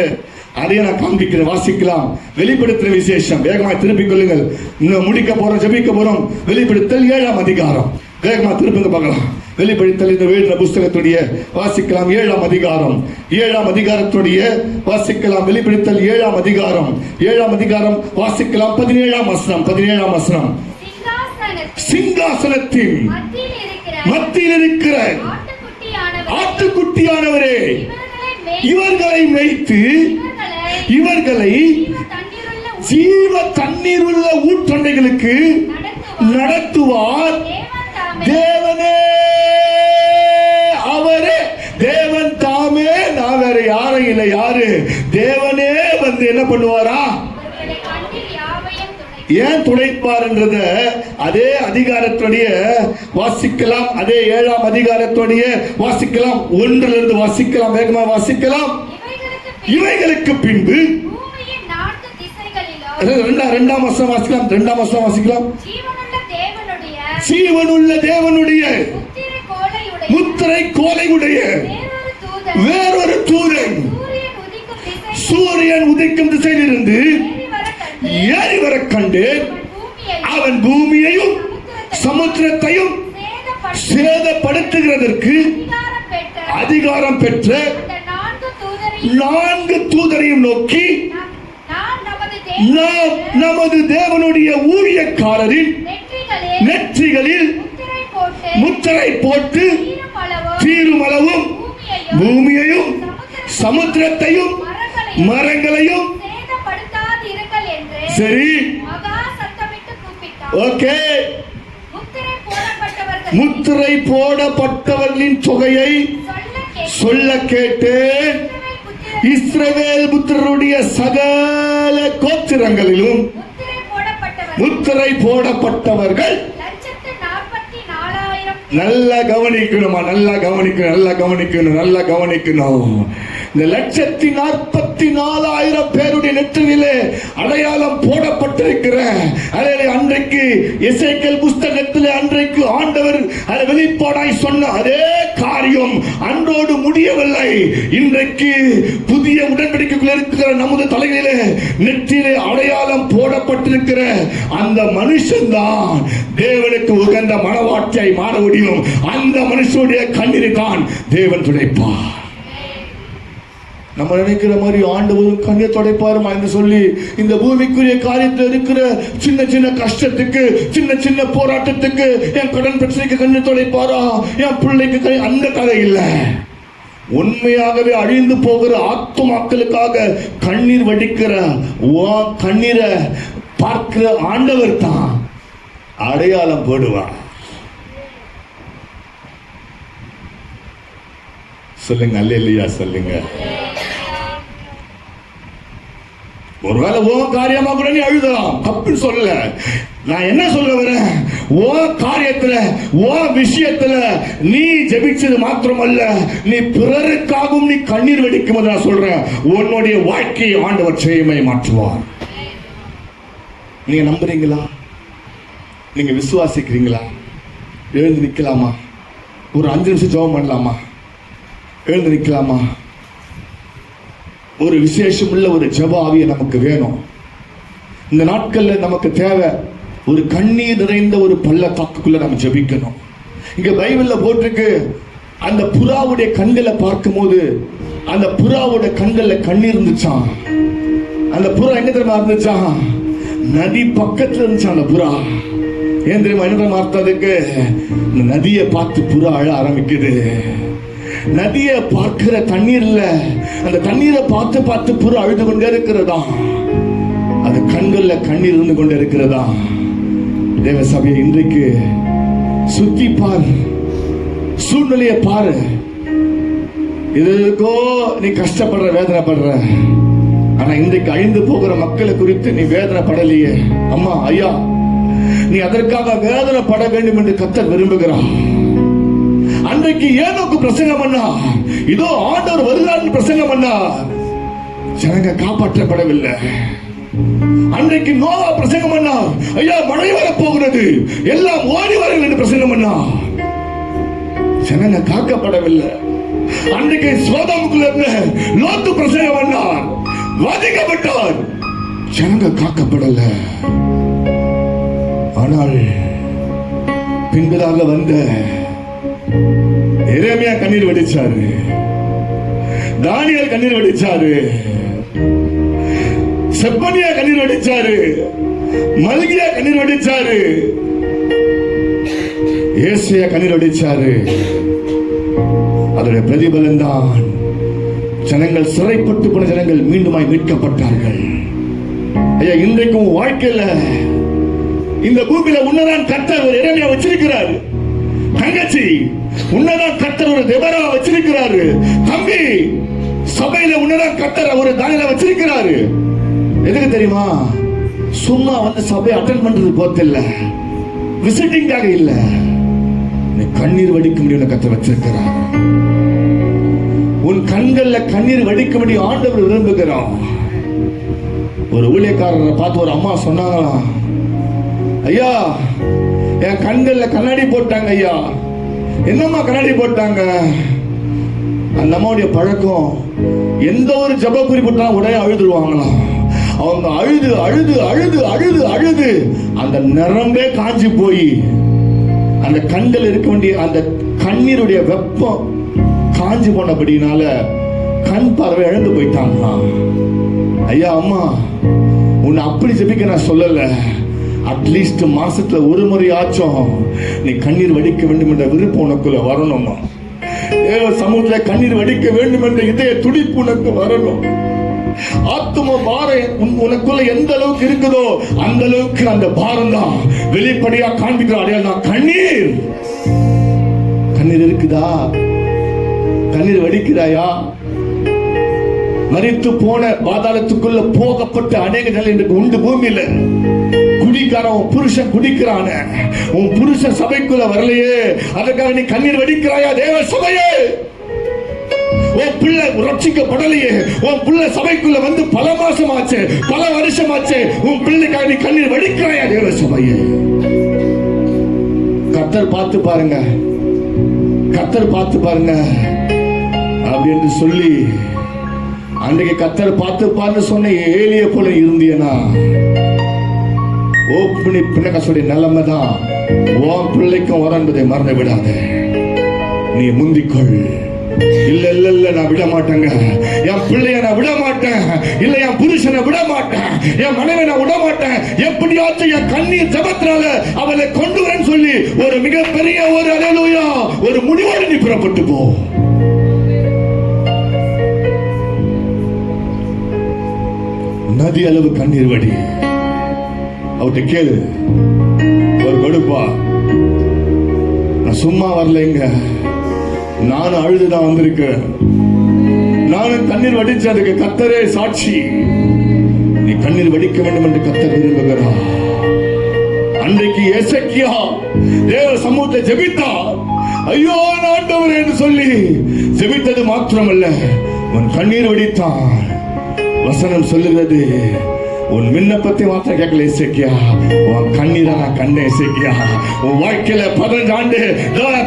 அதையே நான் காண்பிக்கிறேன். வாசிக்கலாம். வெளிப்படுத்துற விசேஷம் வேகமா திருப்பிக் கொள்ளுங்கள். இன்னும் முடிக்க போறோம், ஜெபிக்க போறோம். வெளிப்படுத்தல் 7ஆம் அதிகாரம். வேகமா திருப்புங்க பார்க்கலாம். வெளிப்படுத்தல் இந்த வேத புஸ்தகத்துடைய வாசிக்கலாம் 7ஆம் அதிகாரம். 7ஆம் அதிகாரத்துடைய வாசிக்கலாம். வெளிப்படுத்தல் 7ஆம் அதிகாரம். 7ஆம் அதிகாரம் வாசிக்கலாம். 17ஆம் வசனம். 17ஆம் வசனம். சிங்காசனத்தின் மத்தியில் இருக்கிற ஆட்டுக்குட்டியானவரே, இவர்களை மேய்த்து இவர்களை ஜீவ தண்ணீர் உள்ள ஊற்றண்டைகளுக்கு நடத்துவார். தேவனே, அவரே, தேவன் தாமே, நான் வேற யாரும் இல்லை. யாரு? தேவனே வந்து என்ன பண்ணுவாரா? ஏன் துடைப்பார் என்றத அதே அதிகாரத்துடைய வாசிக்கலாம். அதே 7ஆம் அதிகாரத்துடைய வாசிக்கலாம். 1 வாசிக்கலாம். வேகமா வாசிக்கலாம். இவைகளுக்கு பின்பு 2ஆம் வசனம் வாசிக்கலாம். 2ஆம் வசனம் வாசிக்கலாம். ஜீவனுள்ள தேவனுடைய முத்திரை கோலையுடைய வேறொரு தூதன் சூரியன் உதிக்கும் திசையிலிருந்து ஏறி வர கண்டேன். அவன் பூமியையும் சமுத்திரத்தையும் சேதப்படுத்துகிறதற்கு அதிகாரம் பெற்ற 4 தூதரையும் நோக்கி, நாம் நமது தேவனுடைய ஊழியக்காரரின் நெற்றிகளில் முத்திரை போட்டு தீருமளவும் பூமியையும் சமுத்திரத்தையும் மரங்களையும். சரி, ஓகே. முத்திரை போடப்பட்டவர்களின் தொகையை சொல்ல கேட்டேன். இஸ்ரவேல் புத்திரருடைய சகல கோத்திரங்களிலும் முத்திரை போடப்பட்டவர்கள். நல்லா கவனிக்கணுமா? நல்லா கவனிக்கணும். இந்த 1,44,000 பேருடைய நெற்றியிலே அடையாளம் போடப்பட்டிருக்கிற அன்றைக்கு எசேக்கியேல் புஸ்தகத்தில் அன்றைக்கு ஆண்டவர் வெளிப்பாடாய் சொன்ன அதே காரியம் அன்றோடு முடியவில்லை. இன்றைக்கு புதிய உடன்படிக்கைக்குள்ள இருக்கிற நமது தலைகளிலே நெற்றியிலே அடையாளம் போடப்பட்டிருக்கிற அந்த மனுஷன் தான் தேவனுக்கு உகந்த மனவாட்டியாய் மாற முடியும். அந்த மனுஷனுடைய கண்ணீரை தான் தேவன் துடைப்பார். நம்ம நினைக்கிற மாதிரி ஆண்டவரும் கண்ணீர் துடைப்பாருமா என்று சொல்லி இந்த பூமிக்குரிய காரியத்தில் இருக்கிற சின்ன சின்ன கஷ்டத்துக்கு, சின்ன சின்ன போராட்டத்துக்கு, என் கடன் பிரச்சனைக்கு கண்ணீர் துடைப்பாரா, என் பிள்ளைக்கு, அந்த கதை இல்லை. உண்மையாகவே அழிந்து போகிற ஆத்துமாக்களுக்காக கண்ணீர் வடிக்கிற கண்ணீரை பார்க்கிற ஆண்டவர் தான் அடையாளம் போடுவார். சொல்லுங்க அல்லேலூயா சொல்லுங்க. ஒருவேளை ஓ காரியமா கூட நீ அழுதலாம், தப்பு சொல்ல. நான் என்ன சொல்ல வரேன், ஓ காரியத்துல, ஓ விஷயத்துல நீ ஜெபிச்சது மாத்திரமல்ல, நீ பிறருக்காகவும் நீ கண்ணீர் வெடிக்கும் போது நான் சொல்றேன், உன்னுடைய வாழ்க்கையை ஆண்டவர் செய்யுமை மாற்றுவார். நீங்க நம்புறீங்களா? நீங்க விசுவாசிக்கிறீங்களா? எழுந்து நிக்கலாமா? ஒரு 5 நிமிஷம் ஜெபம் பண்ணலாமா? எழுந்து நிக்கலாமா? ஒரு விசேஷம் உள்ள ஒரு ஜெப ஆவியை நமக்கு வேணும். இந்த நாட்கள்ல நமக்கு தேவை ஒரு கண்ணீர் நிறைந்த ஒரு பள்ளத்தாக்குக்குள்ள நம்ம ஜெபிக்கணும். இங்க பைபிள்ல போட்டிருக்கு, அந்த புறாவுடைய கண்களை பார்க்கும் போது அந்த புறாவோட கண்கள்ல கண்ணீர் இருந்துச்சான். அந்த புறா எங்க தெரியுமா இருந்துச்சான்? நதி பக்கத்துல இருந்துச்சான். அந்த புறா ஏன் தெரியுமா? என்ன அர்த்தத்துக்கு? இந்த நதியை பார்த்து புறா அழ ஆரம்பிக்குது. நதியை பார்க்கிற தண்ணீர்ல அந்த தண்ணீரை பார்த்து பார்த்து புறா அழுது கொண்டே இருக்கிறதா. அது கண்கள்ல கண்ணீர் இருந்து கொண்டே இருக்கிறதா. தேவ சபையை இன்றைக்கு சுத்தி பாரு, சூழ்நிலையை பாரு. இதுக்கோ நீ கஷ்டப்படுற, வேதனைப்படுற. ஆனா இன்றைக்கு அழிந்து போகிற மக்களை குறித்து நீ வேதனைப்படலையே. அம்மா, ஐயா, நீ அதற்காக வேதனைப்பட வேண்டும் என்று கர்த்தர் விரும்புகிறார். அன்றைக்கு ஏனோக்கு பிரசங்கம் பண்ணா, இதோ ஆண்டவர் வருகிறார் பிரசங்கம் பண்ணா, ஜனங்க காப்பாற்றப்படவில்லை. அன்றைக்கு நோவா பிரசங்கம் பண்ணார், ஐயா மழை வர போகிறது, எல்லாம் ஓடி வாருங்கள் என்று பிரசங்கம் பண்ணார், ஜனங்க காக்கப்படவில்லை. அன்றைக்கு சோதோமுக்குள்ள லோத்து பிரசங்கம் பண்ணார், வதைக்கப்பட்டார், ஜனங்க காக்கப்படல. ஆனால் பின்பதாக வந்த எரேமியா கண்ணீர் வடிச்சாரு, தானியேல் கண்ணீர் வடிச்சாரு, செப்பனியா கண்ணீர் வடிச்சாரு, மல்கியா கண்ணீர் வடிச்சாரு, ஏசாயா கண்ணீர் வடிச்சாரு. அதோட பிரதிபலன் தான் ஜனங்கள், சிறைப்பட்டு போன ஜனங்கள் மீண்டுமாய் மீட்கப்பட்டார்கள். ஐயா, இன்றைக்கும் வாழ்க்கையில இந்த பூமியில உன்னதான் கர்த்தர் ஒரு எரேமியா வச்சிருக்கிறாரு. தங்கச்சி, உன்னதான் கர்த்தர் ஒரு தெபரா வச்சிருக்கிறாரு. தம்பி, சபையில உன்னதான் கர்த்தர் ஒரு தானியேலை வச்சிருக்கிறாரு. எதுக்கு தெரியுமா? சும்மா வந்து சபையை அட்டெண்ட் பண்றது போதில்ல, விசிட்டிங்காக இல்ல, நீ கண்ணீர் வடிக்க முடியும் கர்த்தர் வச்சிருக்கிறார். உன் கண்கள்ல கண்ணீர் வடிக்க முடியும் ஆண்டவர் விரும்புகிறான். ஒரு ஊழியக்காரரை பார்த்து ஒரு அம்மா சொன்னாங்களாம், ஐயா என் கண்கள்ல கண்ணாடி போட்டாங்க ஐயா. என்னம்மா கண்ணாடி போட்டாங்க? அந்த அம்மாவுடைய பழக்கம், எந்த ஒரு ஜப குறிப்பிட்டாலும் உடனே அழுதுருவாங்களாம். அவங்க அழுது அழுது அழுது அழுது அழுது அந்த நிறம்பே காஞ்சி போய் அந்த கண்கள் இருக்க வேண்டிய அந்த கண்ணீருடைய வெப்பம் காஞ்சி போனபடினால கண் பார்வை இழந்து போயிட்டாங்களாம். ஐயா, அம்மா உன்னை அப்படி ஜெபிக்க நான் சொல்லல, அட்லீஸ்ட் மாசத்துல ஒரு முறை ஆச்சும் நீ கண்ணீர் வடிக்க வேண்டும் என்ற விருப்பம் உனக்குள்ள வரணுமா? தேவ சமூகத்துல கண்ணீர் வடிக்க வேண்டும் என்ற இதய துடிப்பு உனக்கு வரணும். ஆத்தும பாரம் உனக்குள்ள எந்த அளவுக்கு இருக்குதோ அந்த அளவுக்கு அந்த பாரம் தான் வெளிப்படையா காண்பிக்கிற அடையாளம் கண்ணீர். கண்ணீர் இருக்குதா? கண்ணீர் வடிக்கிறாயா? மரித்து போன பாதாளத்துக்குள்ள போகப்பட்ட அநேக நிலை இன்றைக்கு உண்டு பூமியில. குடிக்காரன், உன் புருஷன் குடிக்கிறான, உன் புருஷன் சபைக்குள்ள வரலையே, அதற்காக நீ கண்ணீர் வடிக்கிறாயா? தேவ சபையே, உன் பிள்ளை ரட்சிக்கப்படலையே, உன் பிள்ளை சபைக்குள்ள வந்து பல மாசம் ஆச்சு, பல வருஷம் ஆச்சு, உன் பிள்ளைக்காக நீ கண்ணீர் வடிக்கிறாயா? தேவ சபையே, கர்த்தர் பார்த்து பாருங்க, கர்த்தர் பார்த்து பாருங்க அப்படி என்று சொல்லி அன்றைக்கு கர்த்தர் பார்த்து பாருன்னு சொன்ன ஏலிய போல இருந்தியனா, ஓப்பனி பின்னகசுடைய நிலைமை தான் உன் பிள்ளைக்கும் வர என்பதை மறந்து விடாத. நீ முந்திக்கொள். இல்ல இல்ல இல்ல, நான் விட மாட்டேங்க, என் பிள்ளைய நான் விட மாட்டேன், இல்ல என் புருஷனை விட மாட்டேன், என் மனைவி நான் விட மாட்டேன், எப்படியாச்சும் என் கண்ணீர் ஜபத்தினால அவளை கொண்டு வரேன்னு சொல்லி ஒரு மிகப்பெரிய ஒரு அல்லேலூயா ஒரு முடிவோடு நீ புறப்பட்டு போ. நதி அளவு கண்ணீர் வடி. அவர்கிட்ட கேளு, அவர் கொடுப்பா. நான் சும்மா வரலைங்க, நானும் அழுதுதான் வந்திருக்கேன், நானும் கண்ணீர் வடிச்சதுக்கு கர்த்தரே சாட்சி. நீ கண்ணீர் வடிக்க வேண்டும் என்று கர்த்தர் விரும்புகிறார். அன்றைக்கு எசேக்கியா தேவ சமூகத்தை ஜெபித்தார். ஐயோ ஆண்டவரே என்று சொல்லி ஜெபித்தது மாத்திரமல்ல, உன் கண்ணீர் வடித்தான். வசனம் சொல்லுகிறது, உன் விண்ணப்பத்தை மாத்திரம் கேட்கல எசேக்கியா, உன் கண்ணீரை நான் கண்டேன் எசேக்கியா. உன் வாழ்க்கையில 15 ஆண்டு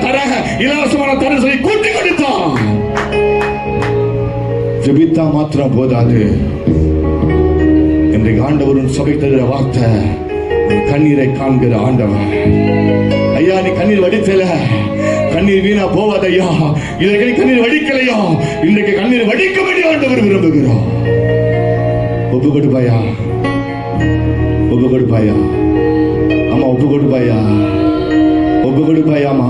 தர இலவசமான தர சொல்லி கூட்டி கொடுத்தான். ஜெபித்தா மாத்திரம் போதாது. இன்றைக்கு ஆண்டவரின் சபை தருகிற வார்த்தை, உன் கண்ணீரை காண்கிற ஆண்டவர். ஐயா, நீ கண்ணீர் வடித்தல, கண்ணீர் வீணா போவாத ஐயா. இதற்கு நீ கண்ணீர் வடிக்கலையா, இன்றைக்கு கண்ணீர் வடிக்க வேண்டிய ஆண்டவர் விரும்புகிறார். ஒப்பு கொடுப்பாயா, ஒப்பு கொடுப்பாயா? அம்மா ஒப்பு கொடுப்பாயா, ஒப்பு கொடுப்பாயாமா?